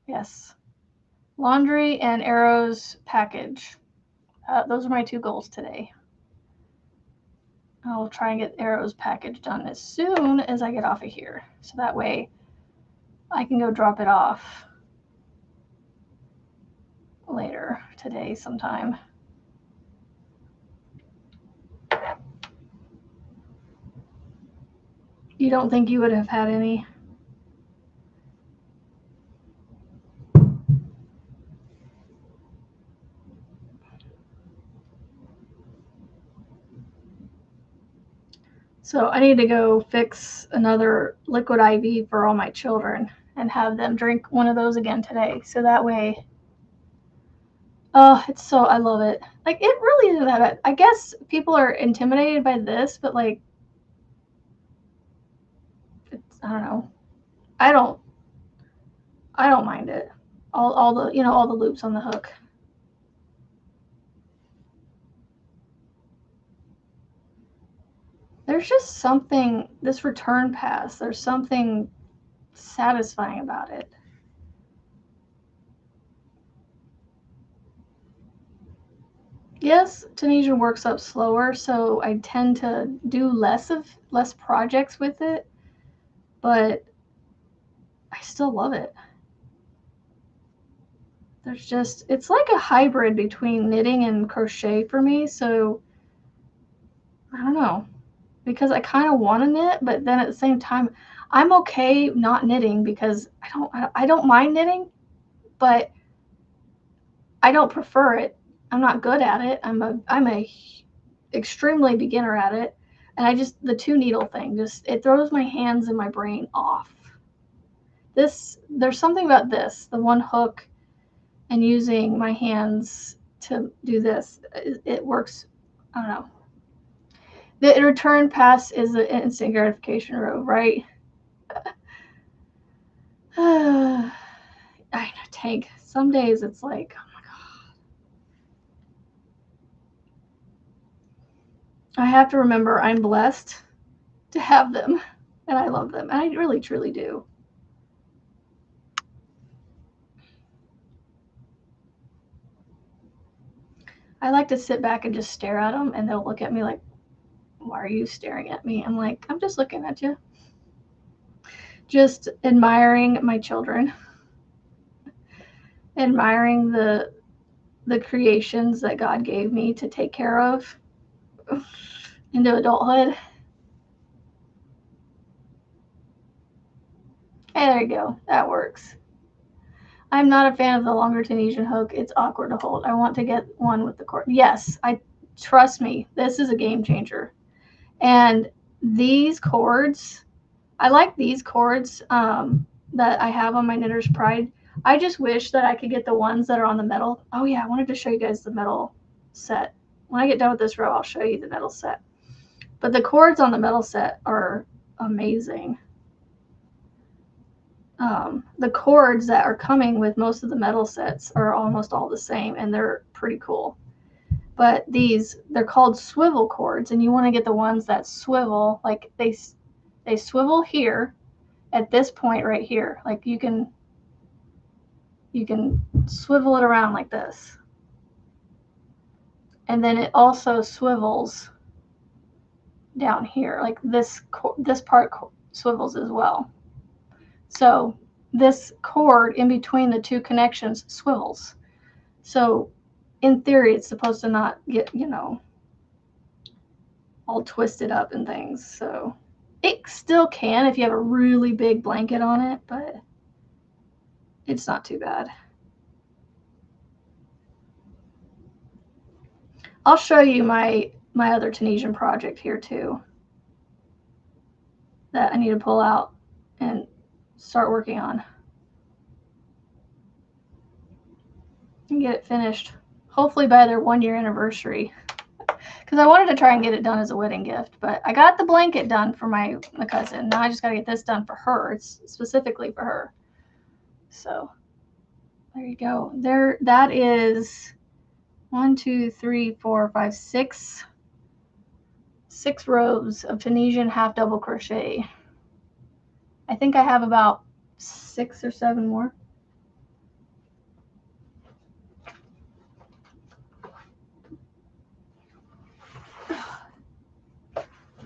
Yes. Laundry and Arrow's package. Those are my 2 goals today. I'll try and get Arrow's package done as soon as I get off of here. So that way I can go drop it off later today sometime. You don't think you would have had any? So I need to go fix another liquid IV for all my children and have them drink one of those again today. So that way, oh, I love it. Like, it really isn't that bad. I guess people are intimidated by this, but like, I don't know. I don't mind it. All the loops on the hook. There's just something, this return pass, there's something satisfying about it. Yes, Tunisian works up slower, so I tend to do less projects with it, but I still love it. It's like a hybrid between knitting and crochet for me, so I don't know, because I kind of want to knit, but then at the same time, I'm okay not knitting because I don't mind knitting, but I don't prefer it. I'm not good at it. I'm a extremely beginner at it. And the 2-needle thing, it throws my hands and my brain off. There's something about this, the one hook and using my hands to do this. It works, I don't know. The return pass is an instant gratification row, right? I know, Tank. Some days it's like, oh my God. I have to remember I'm blessed to have them, and I love them, and I really, truly do. I like to sit back and just stare at them, and they'll look at me like, why are you staring at me? I'm like, I'm just looking at you. Just admiring my children. Admiring the creations that God gave me to take care of into adulthood. Hey, there you go. That works. I'm not a fan of the longer Tunisian hook. It's awkward to hold. I want to get one with the cord. Yes, trust me. This is a game changer. And these cords, I like these cords that I have on my Knitter's Pride. I just wish that I could get the ones that are on the metal. Oh yeah, I wanted to show you guys the metal set. When I get done with this row, I'll show you the metal set. But the cords on the metal set are amazing. The cords that are coming with most of the metal sets are almost all the same, and they're pretty cool. But they're called swivel cords, and you want to get the ones that swivel, like they swivel here at this point right here. Like you can swivel it around like this. And then it also swivels down here. Like this part swivels as well. So this cord in between the two connections swivels. So in theory, it's supposed to not get, all twisted up and things. So it still can if you have a really big blanket on it, but it's not too bad. I'll show you my other Tunisian project here too that I need to pull out and start working on and get it finished, hopefully by their 1-year anniversary, because I wanted to try and get it done as a wedding gift. But I got the blanket done for my cousin. Now I just got to get this done for her. It's specifically for her. So there you go. That is 1, 2, 3, 4, 5, 6 rows of Tunisian half double crochet. I think I have about 6 or 7 more.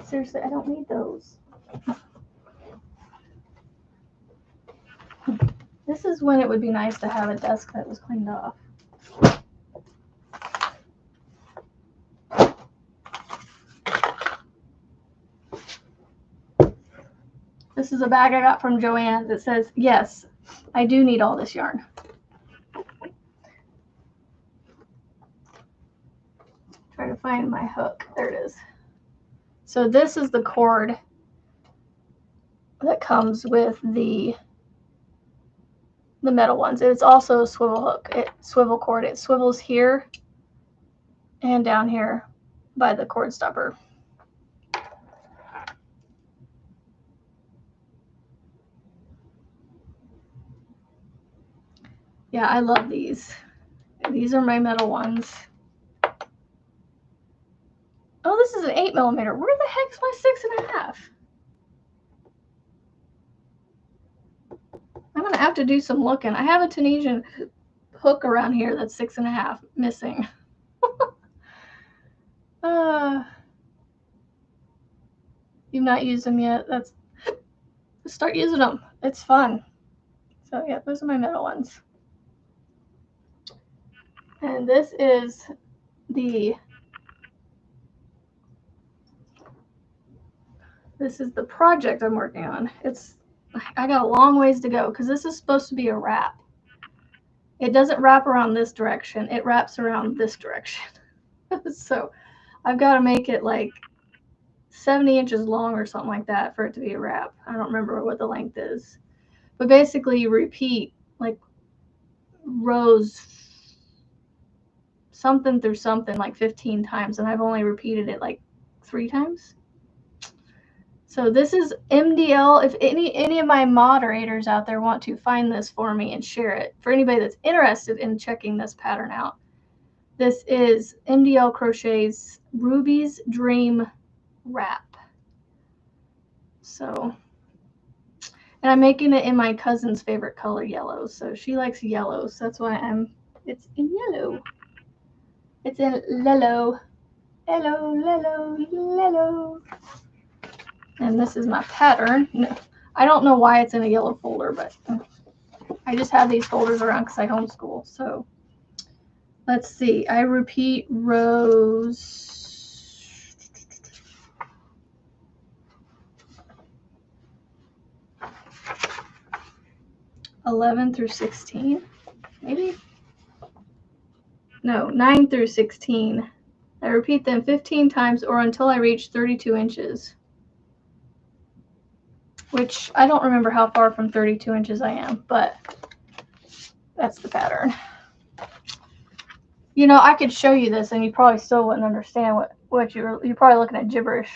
Seriously, I don't need those. This is when it would be nice to have a desk that was cleaned off. This is a bag I got from Joanne that says, yes, I do need all this yarn. Try to find my hook. There it is. So this is the cord that comes with the metal ones. It's also a swivel hook. Swivel cord. It swivels here and down here by the cord stopper. Yeah, I love these. These are my metal ones. Oh, this is an 8mm. Where the heck's my 6.5? I'm gonna have to do some looking. I have a Tunisian hook around here that's 6.5 missing. You've not used them yet. Start using them. It's fun. So yeah, those are my metal ones. And this is the project I'm working on. I got a long ways to go because this is supposed to be a wrap. It doesn't wrap around this direction. It wraps around this direction. So I've got to make it like 70 inches long or something like that for it to be a wrap. I don't remember what the length is. But basically you repeat like rows something through something like 15 times, and I've only repeated it like 3 times. So this is MDL. If any of my moderators out there want to find this for me and share it, for anybody that's interested in checking this pattern out, this is MDL Crochet's Ruby's Dream Wrap. So, and I'm making it in my cousin's favorite color, yellow. So she likes yellow, so that's why it's in yellow. It's in yellow. Hello, hello, hello. And this is my pattern. No, I don't know why it's in a yellow folder, but I just have these folders around because I homeschool. So let's see. I repeat rows 11 through 16, maybe? No, 9 through 16. I repeat them 15 times or until I reach 32 inches. Which I don't remember how far from 32 inches I am, but that's the pattern. You know, I could show you this and you probably still wouldn't understand what you're probably looking at gibberish.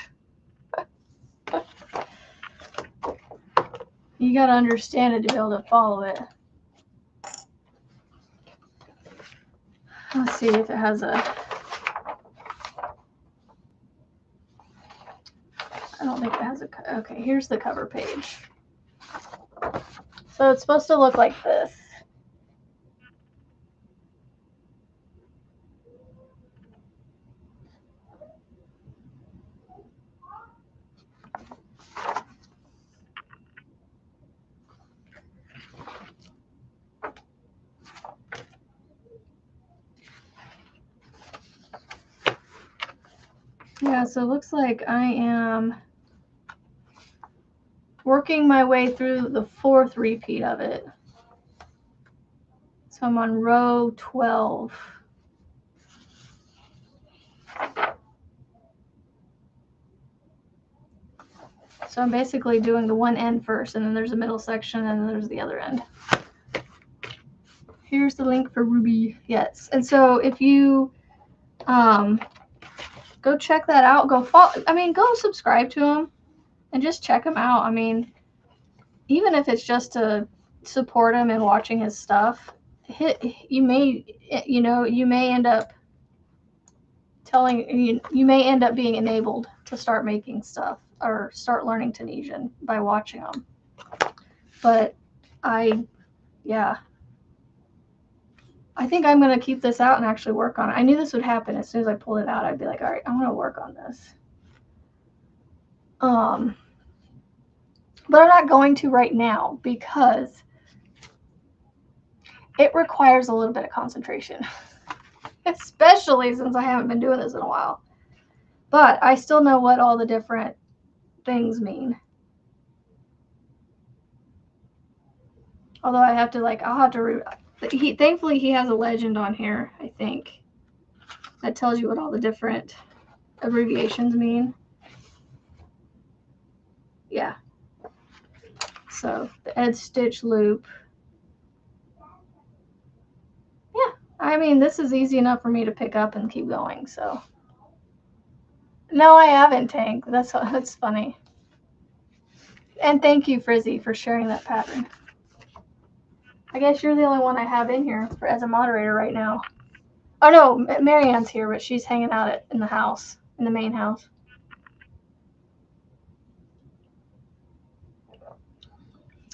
You got to understand it to be able to follow it. Let's see if it has a... I don't think it has a... Okay, here's the cover page. So it's supposed to look like this. Yeah, so it looks like I am working my way through the 4th repeat of it. So I'm on row 12. So I'm basically doing the one end first, and then there's a middle section, and then there's the other end. Here's the link for Ruby. Yes. And so if you go check that out, go subscribe to him and just check him out. I mean, even if it's just to support him and watching his stuff, you may end up you may end up being enabled to start making stuff or start learning Tunisian by watching them. But I think I'm going to keep this out and actually work on it. I knew this would happen. As soon as I pulled it out, I'd be like, all right, I'm going to work on this. But I'm not going to right now because it requires a little bit of concentration, especially since I haven't been doing this in a while. But I still know what all the different things mean. Although I'll have to thankfully he has a legend on here, I think, that tells you what all the different abbreviations mean. Yeah. So the edge stitch loop. Yeah, I mean, this is easy enough for me to pick up and keep going. So no, I haven't, Tank. That's funny. And thank you, Frizzy, for sharing that pattern. I guess you're the only one I have in here as a moderator right now. Oh no, Marianne's here, but she's hanging out in the house, in the main house.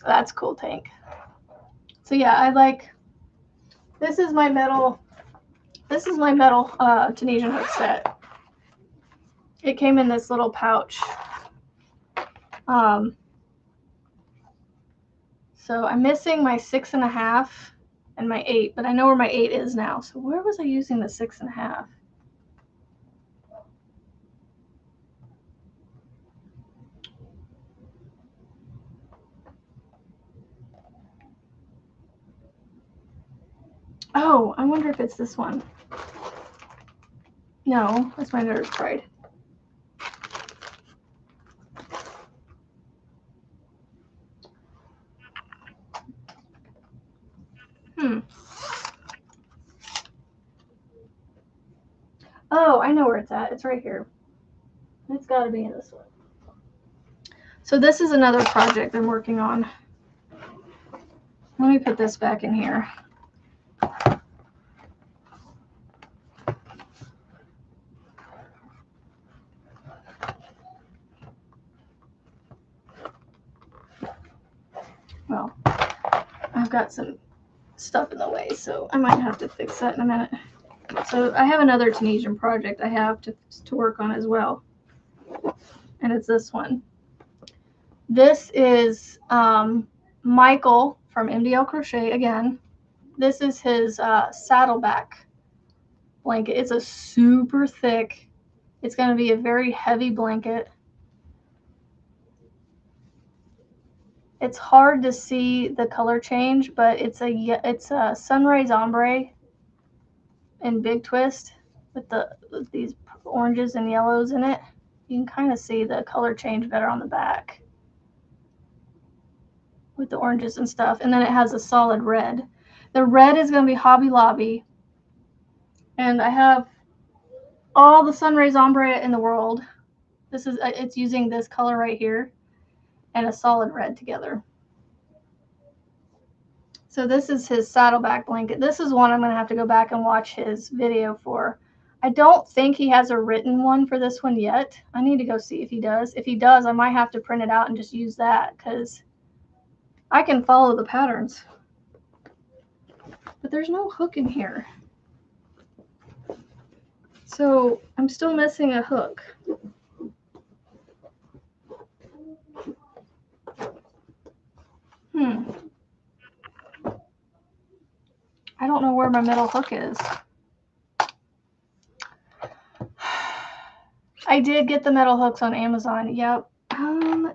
That's cool, Tank. So yeah, this is my metal Tunisian hook set. It came in this little pouch. So I'm missing my 6.5 and my 8, but I know where my 8 is now. So where was I using the 6.5? Oh, I wonder if it's this one. No, that's my Nurse Pride. Oh, I know where it's at. It's right here. It's got to be in this one. So this is another project I'm working on. Let me put this back in here. Well, I've got some stuff in the way, so I might have to fix that in a minute. So I have another Tunisian project I have to work on as well, and it's this one. This is Michael from MDL Crochet again. This is his saddleback blanket. It's a super thick, it's going to be a very heavy blanket. It's hard to see the color change, but it's a sunrise ombre in big twist with these oranges and yellows in it. You can kind of see the color change better on the back with the oranges and stuff. And then it has a solid red. The red is going to be Hobby Lobby. And I have all the sunrise ombre in the world. It's using this color right here and a solid red together. So this is his saddleback blanket. This is one I'm going to have to go back and watch his video for. I don't think he has a written one for this one yet. I need to go see if he does. If he does, I might have to print it out and just use that because I can follow the patterns. But there's no hook in here. So I'm still missing a hook. I don't know where my metal hook is. I did get the metal hooks on Amazon. Yep.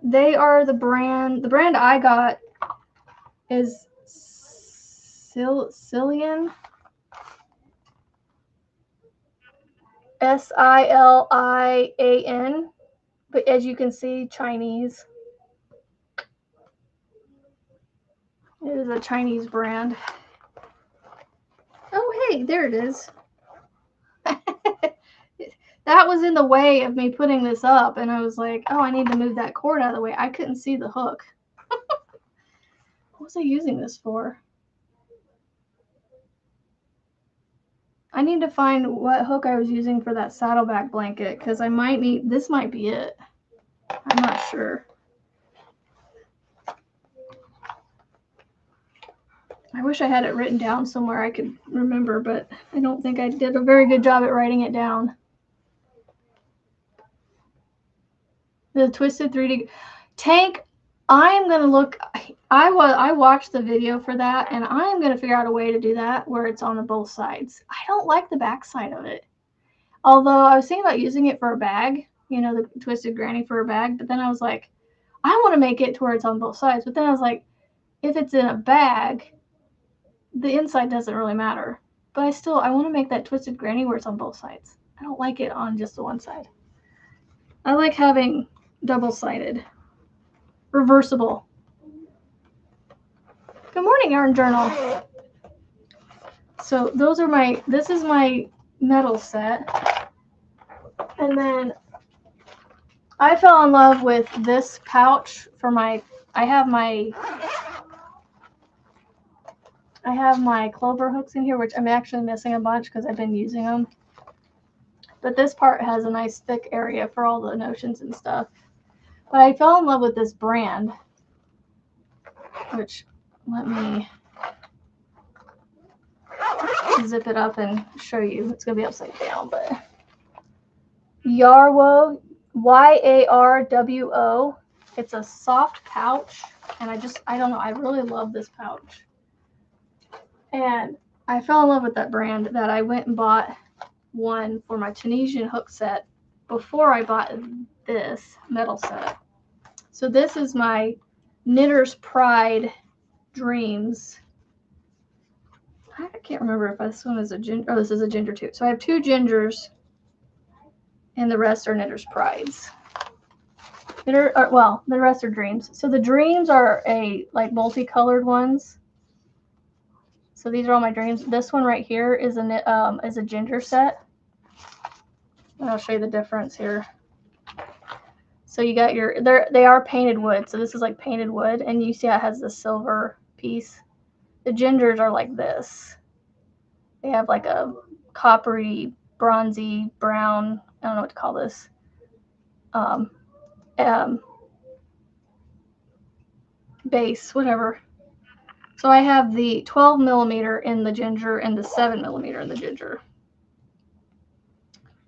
They are the brand. The brand I got is Silian. Silian. But as you can see, Chinese. It is a Chinese brand. Oh, hey, there it is. That was in the way of me putting this up, and I was like, oh, I need to move that cord out of the way. I couldn't see the hook. What was I using this for? I need to find what hook I was using for that saddleback blanket, because I might need, this might be it. I'm not sure. I wish I had it written down somewhere I could remember, but I don't think I did a very good job at writing it down. The twisted 3D tank. I'm gonna look. I watched the video for that, and I'm gonna figure out a way to do that where it's on the both sides. I don't like the back side of it. Although I was thinking about using it for a bag, you know, the twisted granny for a bag. But then I was like, I want to make it to where it's on both sides. But then I was like, if it's in a bag, the inside doesn't really matter. But I want to make that twisted granny where it's on both sides. I don't like it on just the one side. I like having double-sided. Reversible. Good morning, Yarn Journal. So those are this is my metal set. And then I fell in love with this pouch for I have my clover hooks in here, which I'm actually missing a bunch because I've been using them. But this part has a nice thick area for all the notions and stuff. But I fell in love with this brand, which, let me zip it up and show you. It's going to be upside down, but Yarwo, Yarwo. It's a soft pouch, and I don't know, I really love this pouch. And I fell in love with that brand that I went and bought one for my Tunisian hook set before I bought this metal set. So this is my Knitter's Pride Dreams. I can't remember if this one is a ginger. Oh, this is a ginger too. So I have two gingers, and the rest are Knitter's Prides. Well, the rest are dreams. So the dreams are like multicolored ones. So these are all my dreams. This one right here is a ginger set. I'll show you the difference here. So you got your, they are painted wood. So this is like painted wood, and you see how it has the silver piece. The gingers are like this. They have like a coppery, bronzy, brown, I don't know what to call this. Base, whatever. So I have the 12 millimeter in the ginger and the 7 millimeter in the ginger.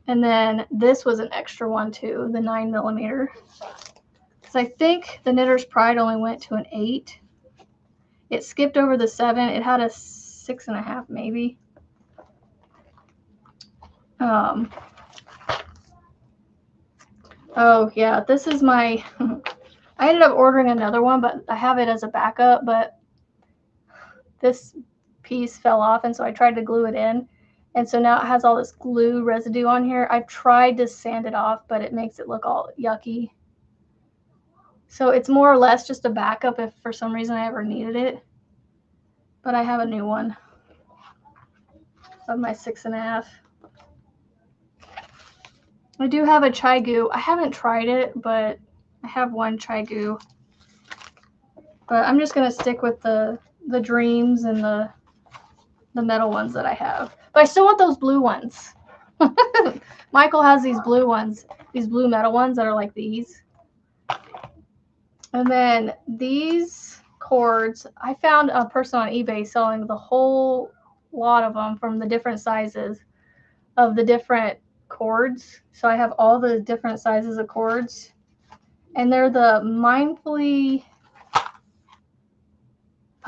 And then this was an extra one too, the 9 millimeter. Because I think the Knitter's Pride only went to an 8. It skipped over the 7. It had a 6.5 maybe. Oh yeah, this is my, I ended up ordering another one, but I have it as a backup, but this piece fell off, and so I tried to glue it in. And so now it has all this glue residue on here. I've tried to sand it off, but it makes it look all yucky. So it's more or less just a backup if for some reason I ever needed it. But I have a new one of my 6.5. I do have a chai goo. I haven't tried it, but I have one chai goo. But I'm just gonna stick with the dreams and the metal ones that I have. But I still want those blue ones. Michael has these blue ones, these blue metal ones that are like these. And then these cords, I found a person on eBay selling the whole lot of them from the different sizes of the different cords. So I have all the different sizes of cords. And they're the Mindfully,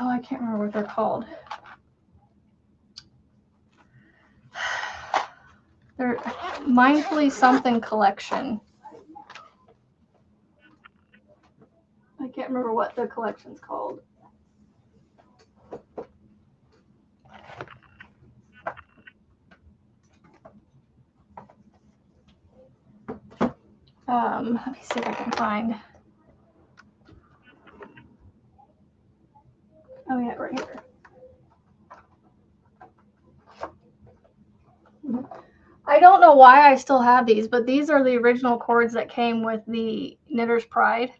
oh, I can't remember what they're called. They're Mindfully something collection. I can't remember what the collection's called. Let me see if I can find. Oh yeah, right here. I don't know why I still have these, but these are the original cords that came with the Knitter's Pride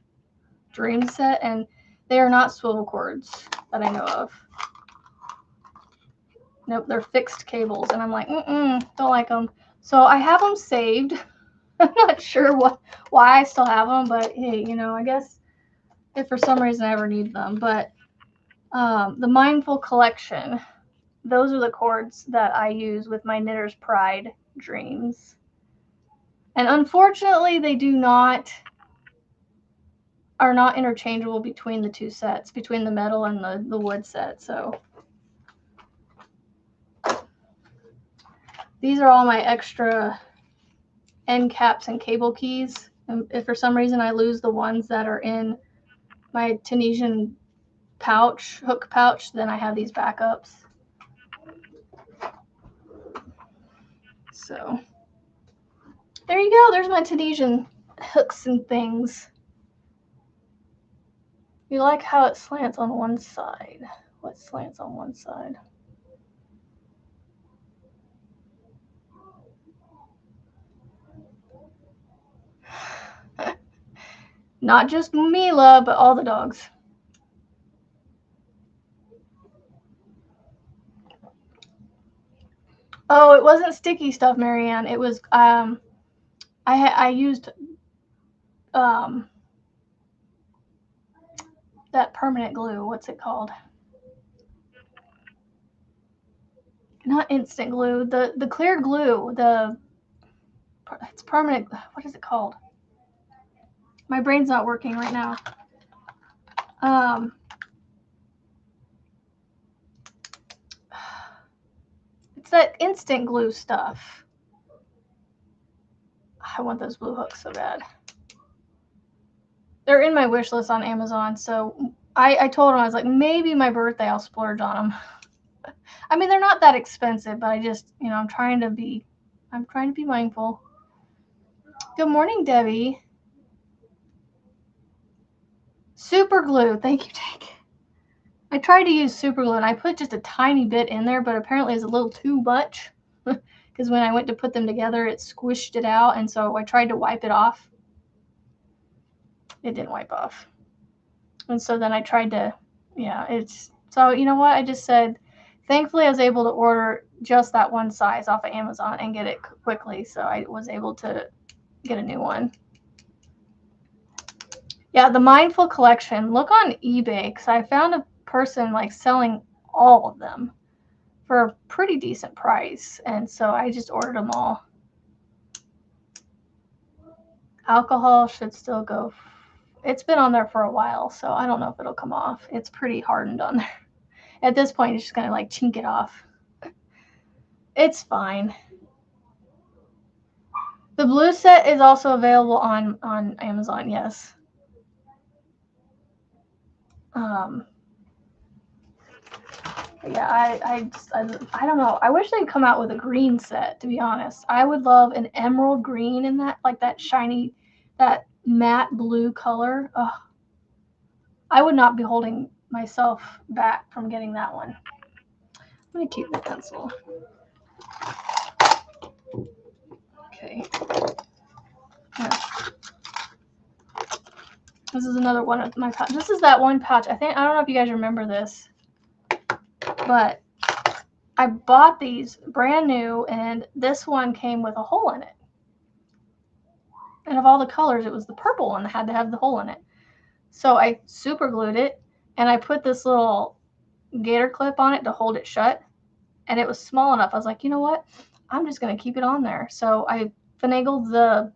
Dream set, and they are not swivel cords that I know of. Nope, they're fixed cables, and I'm like, don't like them. So I have them saved. I'm not sure why I still have them, but hey, you know, I guess if for some reason I ever need them. But the Mindful collection, those are the cords that I use with my Knitter's Pride Dreams. And unfortunately, they are not interchangeable between the two sets, between the metal and the wood set. So these are all my extra end caps and cable keys. And if for some reason I lose the ones that are in my Tunisian pouch, hook pouch, then I have these backups. So there you go. There's my Tunisian hooks and things. You like how it slants on one side. What slants on one side? Not just Mila, but all the dogs. Oh, it wasn't sticky stuff, Marianne. It was I used that permanent glue. What's it called? Not instant glue. The clear glue. It's permanent. What is it called? My brain's not working right now. It's that instant glue stuff. I want those blue hooks so bad. They're in my wish list on Amazon, so I told him, I was like, maybe my birthday I'll splurge on them. I mean, they're not that expensive, but I just, you know, I'm trying to be mindful. Good morning, Debbie. Super glue. Thank you, Jake. I tried to use super glue, and I put just a tiny bit in there, but apparently it's a little too much. because when I went to put them together, it squished it out, and so I tried to wipe it off. It didn't wipe off. And so then I tried to, yeah, so you know what? I just said, thankfully I was able to order just that one size off of Amazon and get it quickly, so I was able to get a new one. Yeah, the Mindful collection. Look on eBay, because I found a person like selling all of them for a pretty decent price, and so I just ordered them all. Alcohol should still go. It's been on there for a while, so I don't know if it'll come off. It's pretty hardened on there. At this point, you're just gonna like chink it off. It's fine. The blue set is also available on Amazon, yes. Yeah, I don't know. I wish they'd come out with a green set, to be honest. I would love an emerald green in that, like that shiny, that matte blue color. Ugh. I would not be holding myself back from getting that one. I'm going to keep the pencil. Okay. Yeah. This is another one of my pouch. This is that one pouch. I don't know if you guys remember this, but I bought these brand new, and this one came with a hole in it. And of all the colors, it was the purple one that had to have the hole in it. So I super glued it, and I put this little gator clip on it to hold it shut. And it was small enough. I was like, you know what? I'm just going to keep it on there. So I finagled the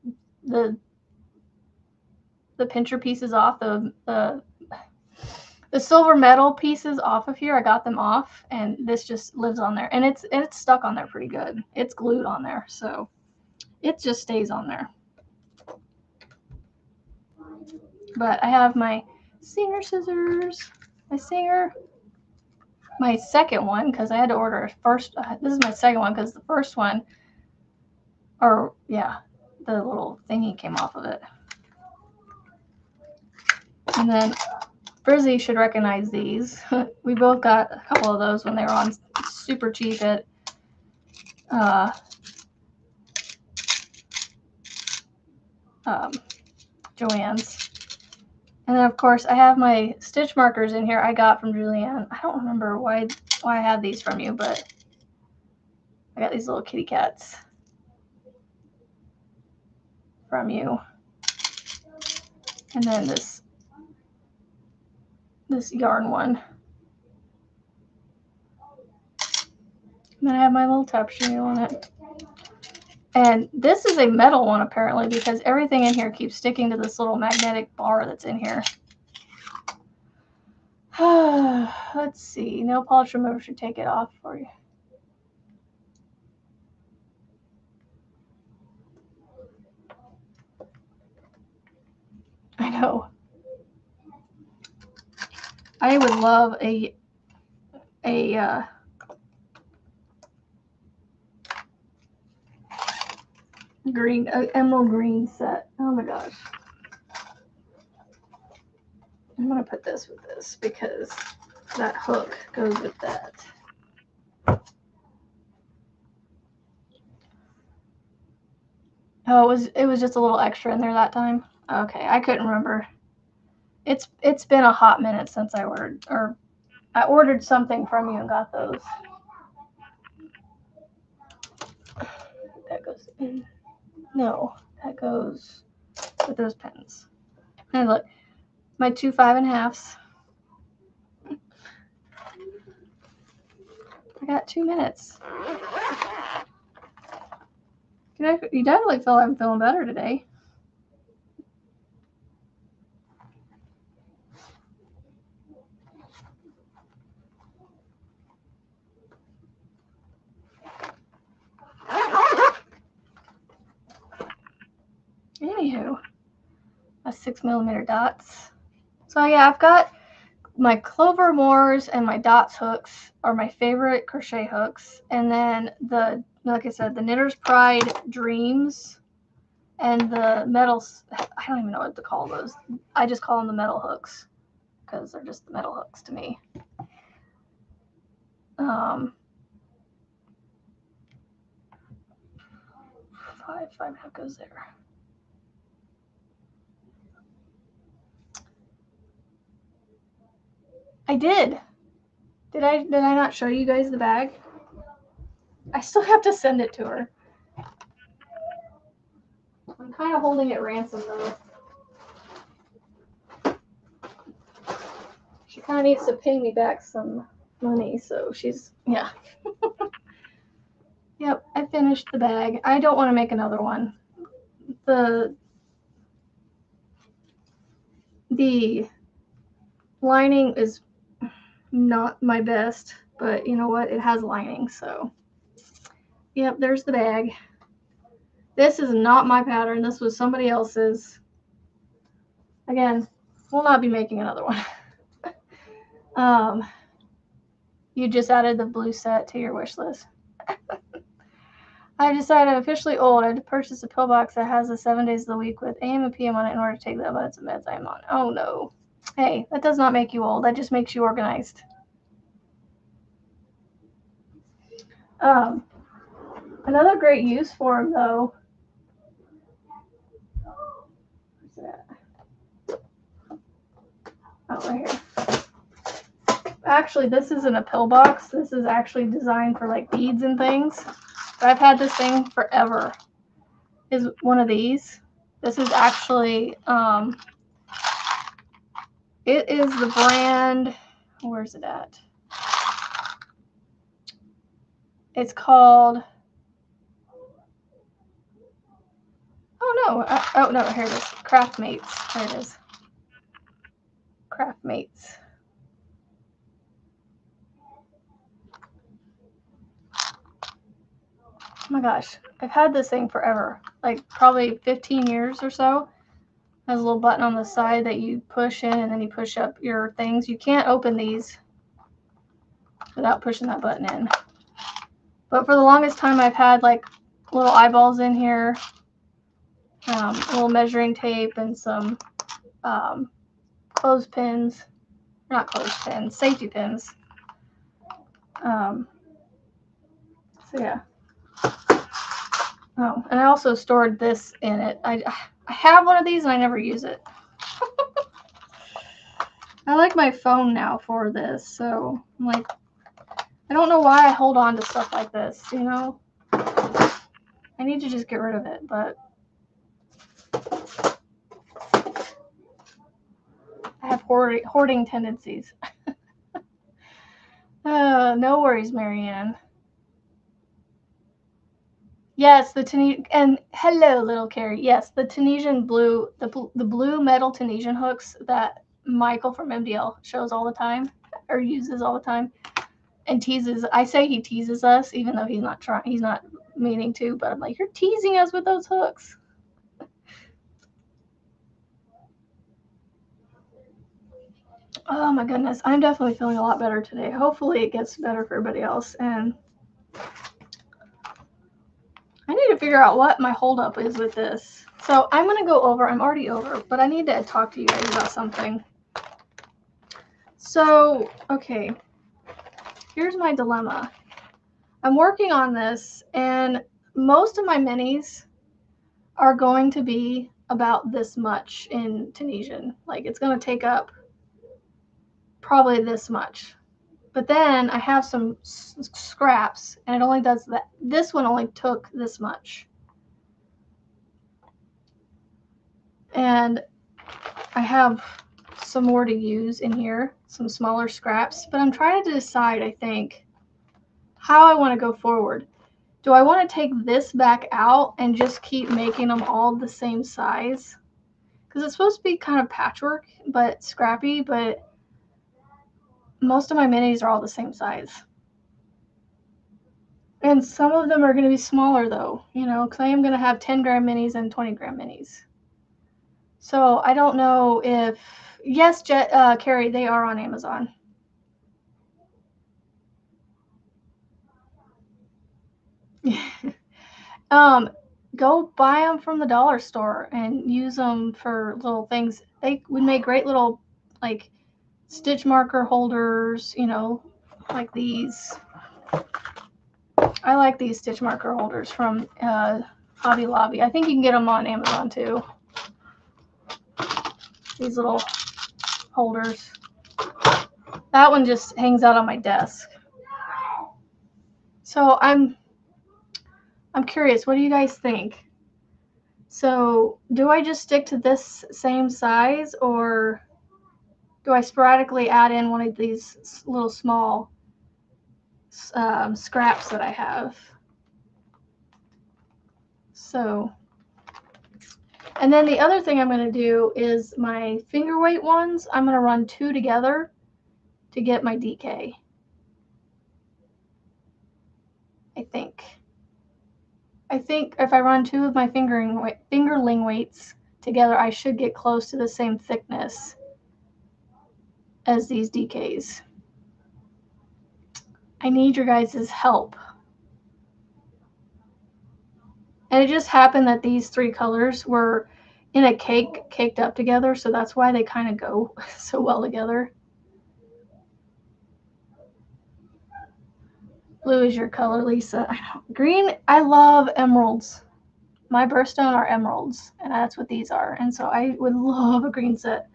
pincher pieces off, the silver metal pieces off of here. I got them off, and this just lives on there. And it's stuck on there pretty good. It's glued on there, so it just stays on there. But I have my Singer scissors, my second one, because I had to order a first. This is my second one because the first one, or yeah, the little thingy came off of it. And then Brizzy should recognize these. We both got a couple of those when they were on super cheap at Joann's. And then of course I have my stitch markers in here I got from Julianne. I don't remember why I had these from you, but I got these little kitty cats from you. And then this yarn one. And then I have my little tapestry on it. And this is a metal one apparently, because everything in here keeps sticking to this little magnetic bar that's in here. Let's see. Nail polish remover should take it off for you. I know. I would love a green, emerald green set. Oh my gosh. I'm going to put this with this because that hook goes with that. Oh, it was just a little extra in there that time. Okay, I couldn't remember. It's been a hot minute since I ordered something from you and got those. That goes in. No, that goes with those pens. And look, my 2 5.5s. I got 2 minutes. You definitely feel I'm feeling better today. Anywho, my 6mm dots. So yeah, I've got my Clover Moors and my dots hooks are my favorite crochet hooks. And then like I said, the Knitter's Pride Dreams and the metals. I don't even know what to call those. I just call them the metal hooks because they're just the metal hooks to me. 5.5 goes there. I did. Did I not show you guys the bag? I still have to send it to her. I'm kind of holding it ransom though. She kind of needs to pay me back some money, so she's, yeah. Yep, I finished the bag. I don't want to make another one. The lining is not my best, but you know what? It has lining, so. Yep, there's the bag. This is not my pattern. This was somebody else's. Again, we'll not be making another one. You just added the blue set to your wish list. I decided I'm officially old. I had to purchase a pill box that has the 7 days of the week with AM and PM on it in order to take the abundance of meds I'm on. Oh no. Hey, that does not make you old. That just makes you organized. Another great use for them, though. Where's that? Oh, right here. Actually, this isn't a pill box. This is actually designed for like beads and things. But I've had this thing forever. Is one of these. This is actually, it is the brand, where's it at? It's called, oh no, here it is, Craft Mates, there it is, Craft Mates. Oh my gosh, I've had this thing forever, like probably 15 years or so. It has a little button on the side that you push in and then you push up your things. You can't open these without pushing that button in. But for the longest time, I've had like little eyeballs in here, a little measuring tape, and some clothespins. Not clothespins, safety pins. So yeah. Oh, and I also stored this in it. I have one of these and I never use it. I like my phone now for this, so I'm like, I don't know why I hold on to stuff like this, you know? I need to just get rid of it, but I have hoarding tendencies. No worries, Marianne. Yes, the Tunisian, and hello, little Carrie. Yes, the Tunisian blue, the blue metal Tunisian hooks that Michael from MDL shows all the time, or uses all the time, and teases. I say he teases us, even though he's not trying. He's not meaning to. But I'm like, you're teasing us with those hooks. Oh my goodness, I'm definitely feeling a lot better today. Hopefully, it gets better for everybody else, and I need to figure out what my holdup is with this. So I'm going to go over. I'm already over, but I need to talk to you guys about something. So, okay, here's my dilemma. I'm working on this, and most of my minis are going to be about this much in Tunisian. Like, it's going to take up probably this much. But then I have some scraps, and it only does that. This one only took this much. And I have some more to use in here, some smaller scraps. But I'm trying to decide, I think, how I want to go forward. Do I want to take this back out and just keep making them all the same size? Because it's supposed to be kind of patchwork, but scrappy, but most of my minis are all the same size. And some of them are going to be smaller though, you know, because I am going to have 10 gram minis and 20 gram minis. So I don't know if, yes, Carrie, they are on Amazon. Go buy them from the dollar store and use them for little things. They would make great little like stitch marker holders, you know, like these. I like these stitch marker holders from Hobby Lobby. I think you can get them on Amazon too. These little holders. That one just hangs out on my desk. So I'm curious, what do you guys think? So do I just stick to this same size, or do I sporadically add in one of these little small scraps that I have? So, and then the other thing I'm going to do is my finger weight ones, I'm going to run 2 together to get my DK. I think if I run 2 of my fingerling weights together, I should get close to the same thickness as these DKs. I need your guys' help. And it just happened that these 3 colors were in a caked up together, so that's why they kind of go so well together. Blue is your color, Lisa. Green, I love emeralds. My birthstone are emeralds, and that's what these are. And so I would love a green set.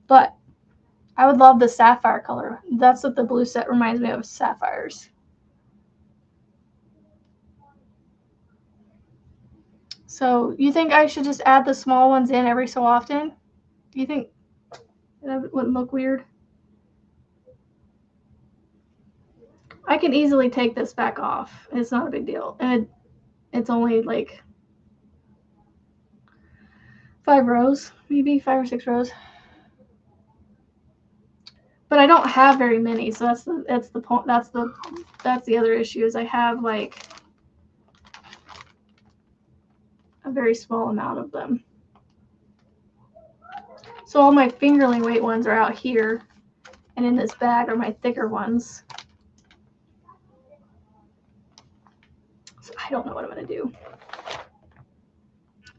But I would love the sapphire color. That's what the blue set reminds me of, sapphires. So you think I should just add the small ones in every so often? Do you think that wouldn't look weird? I can easily take this back off. It's not a big deal. And it's only like 5 rows, maybe 5 or 6 rows. But I don't have very many, so that's the point. That's the other issue, is I have like a very small amount of them. So all my fingerling weight ones are out here, and in this bag are my thicker ones. So I don't know what I'm going to do.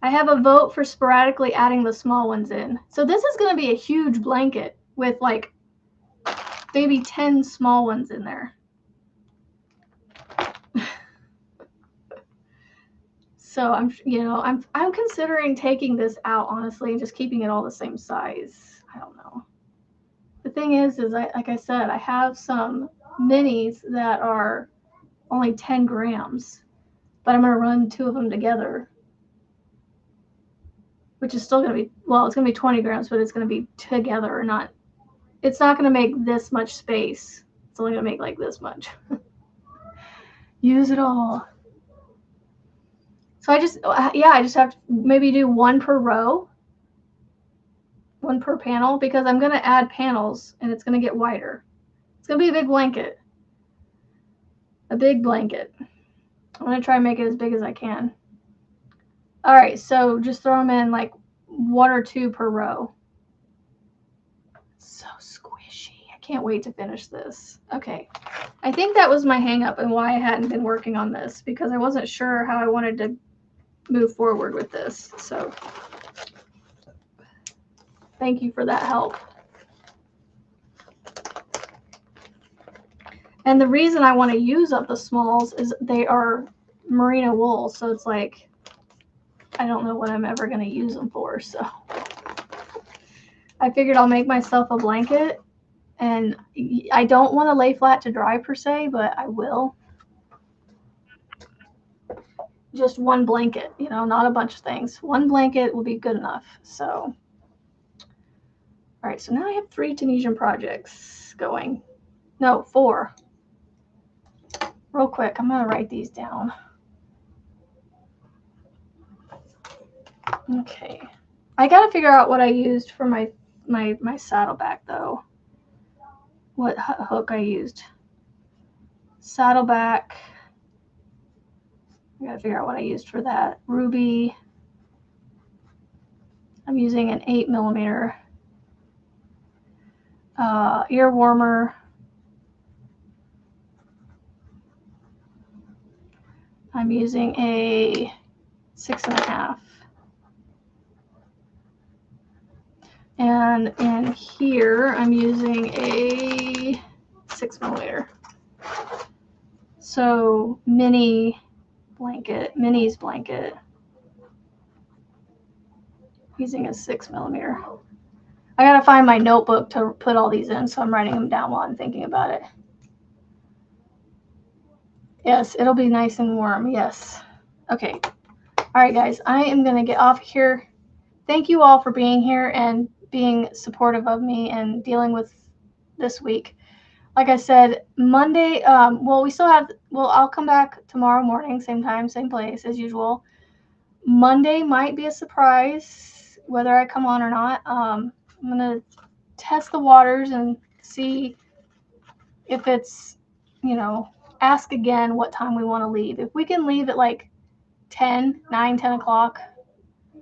I have a vote for sporadically adding the small ones in. So this is going to be a huge blanket with like maybe 10 small ones in there. So I'm considering taking this out, honestly, and just keeping it all the same size. I don't know. The thing is like I said, I have some minis that are only 10 grams, but I'm going to run 2 of them together, which is still going to be, well, it's going to be 20 grams, but it's going to be together, it's not going to make this much space. It's only going to make like this much. Use it all. So I just have to maybe do 1 per row, 1 per panel, because I'm going to add panels and it's going to get wider. It's going to be a big blanket. A big blanket. I'm going to try and make it as big as I can. All right, so just throw them in like 1 or 2 per row. So squishy. I can't wait to finish this. Okay. I think that was my hang up and why I hadn't been working on this, because I wasn't sure how I wanted to move forward with this. So thank you for that help. And the reason I want to use up the smalls is they are merino wool, so it's like I don't know what I'm ever going to use them for. So I figured I'll make myself a blanket, and I don't want to lay flat to dry per se, but I will. Just 1 blanket, not a bunch of things. 1 blanket will be good enough. So, all right, so now I have 3 Tunisian projects going. No, 4. Real quick, I'm going to write these down. Okay. I got to figure out what I used for my saddleback, though. What hook I used. Saddleback. I got to figure out what I used for that. Ruby. I'm using an 8mm ear warmer. I'm using a 6.5. And in here, I'm using a 6mm. So minis blanket. using a 6mm. I gotta find my notebook to put all these in, so I'm writing them down while I'm thinking about it. Yes, it'll be nice and warm. Yes. Okay. All right, guys, I am gonna get off here. Thank you all for being here and being supportive of me and dealing with this week. Like I said, Monday, well, we still have, well, I'll come back tomorrow morning, same time, same place as usual. Monday might be a surprise, whether I come on or not. I'm going to test the waters and see if it's, you know, ask again what time we want to leave. If we can leave at like 10 o'clock,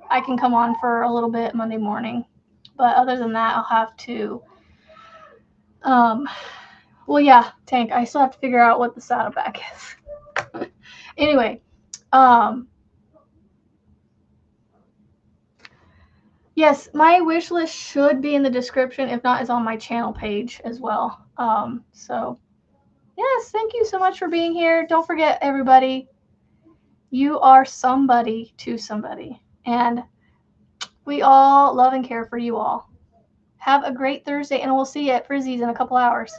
I can come on for a little bit Monday morning. But other than that, I'll have to, well, yeah, Tank, I still have to figure out what the saddleback is. Anyway, yes, my wish list should be in the description. If not, it's on my channel page as well. So, yes, thank you so much for being here. Don't forget, everybody, you are somebody to somebody. And we all love and care for you all. Have a great Thursday, and we'll see you at Frizzy's in a couple hours.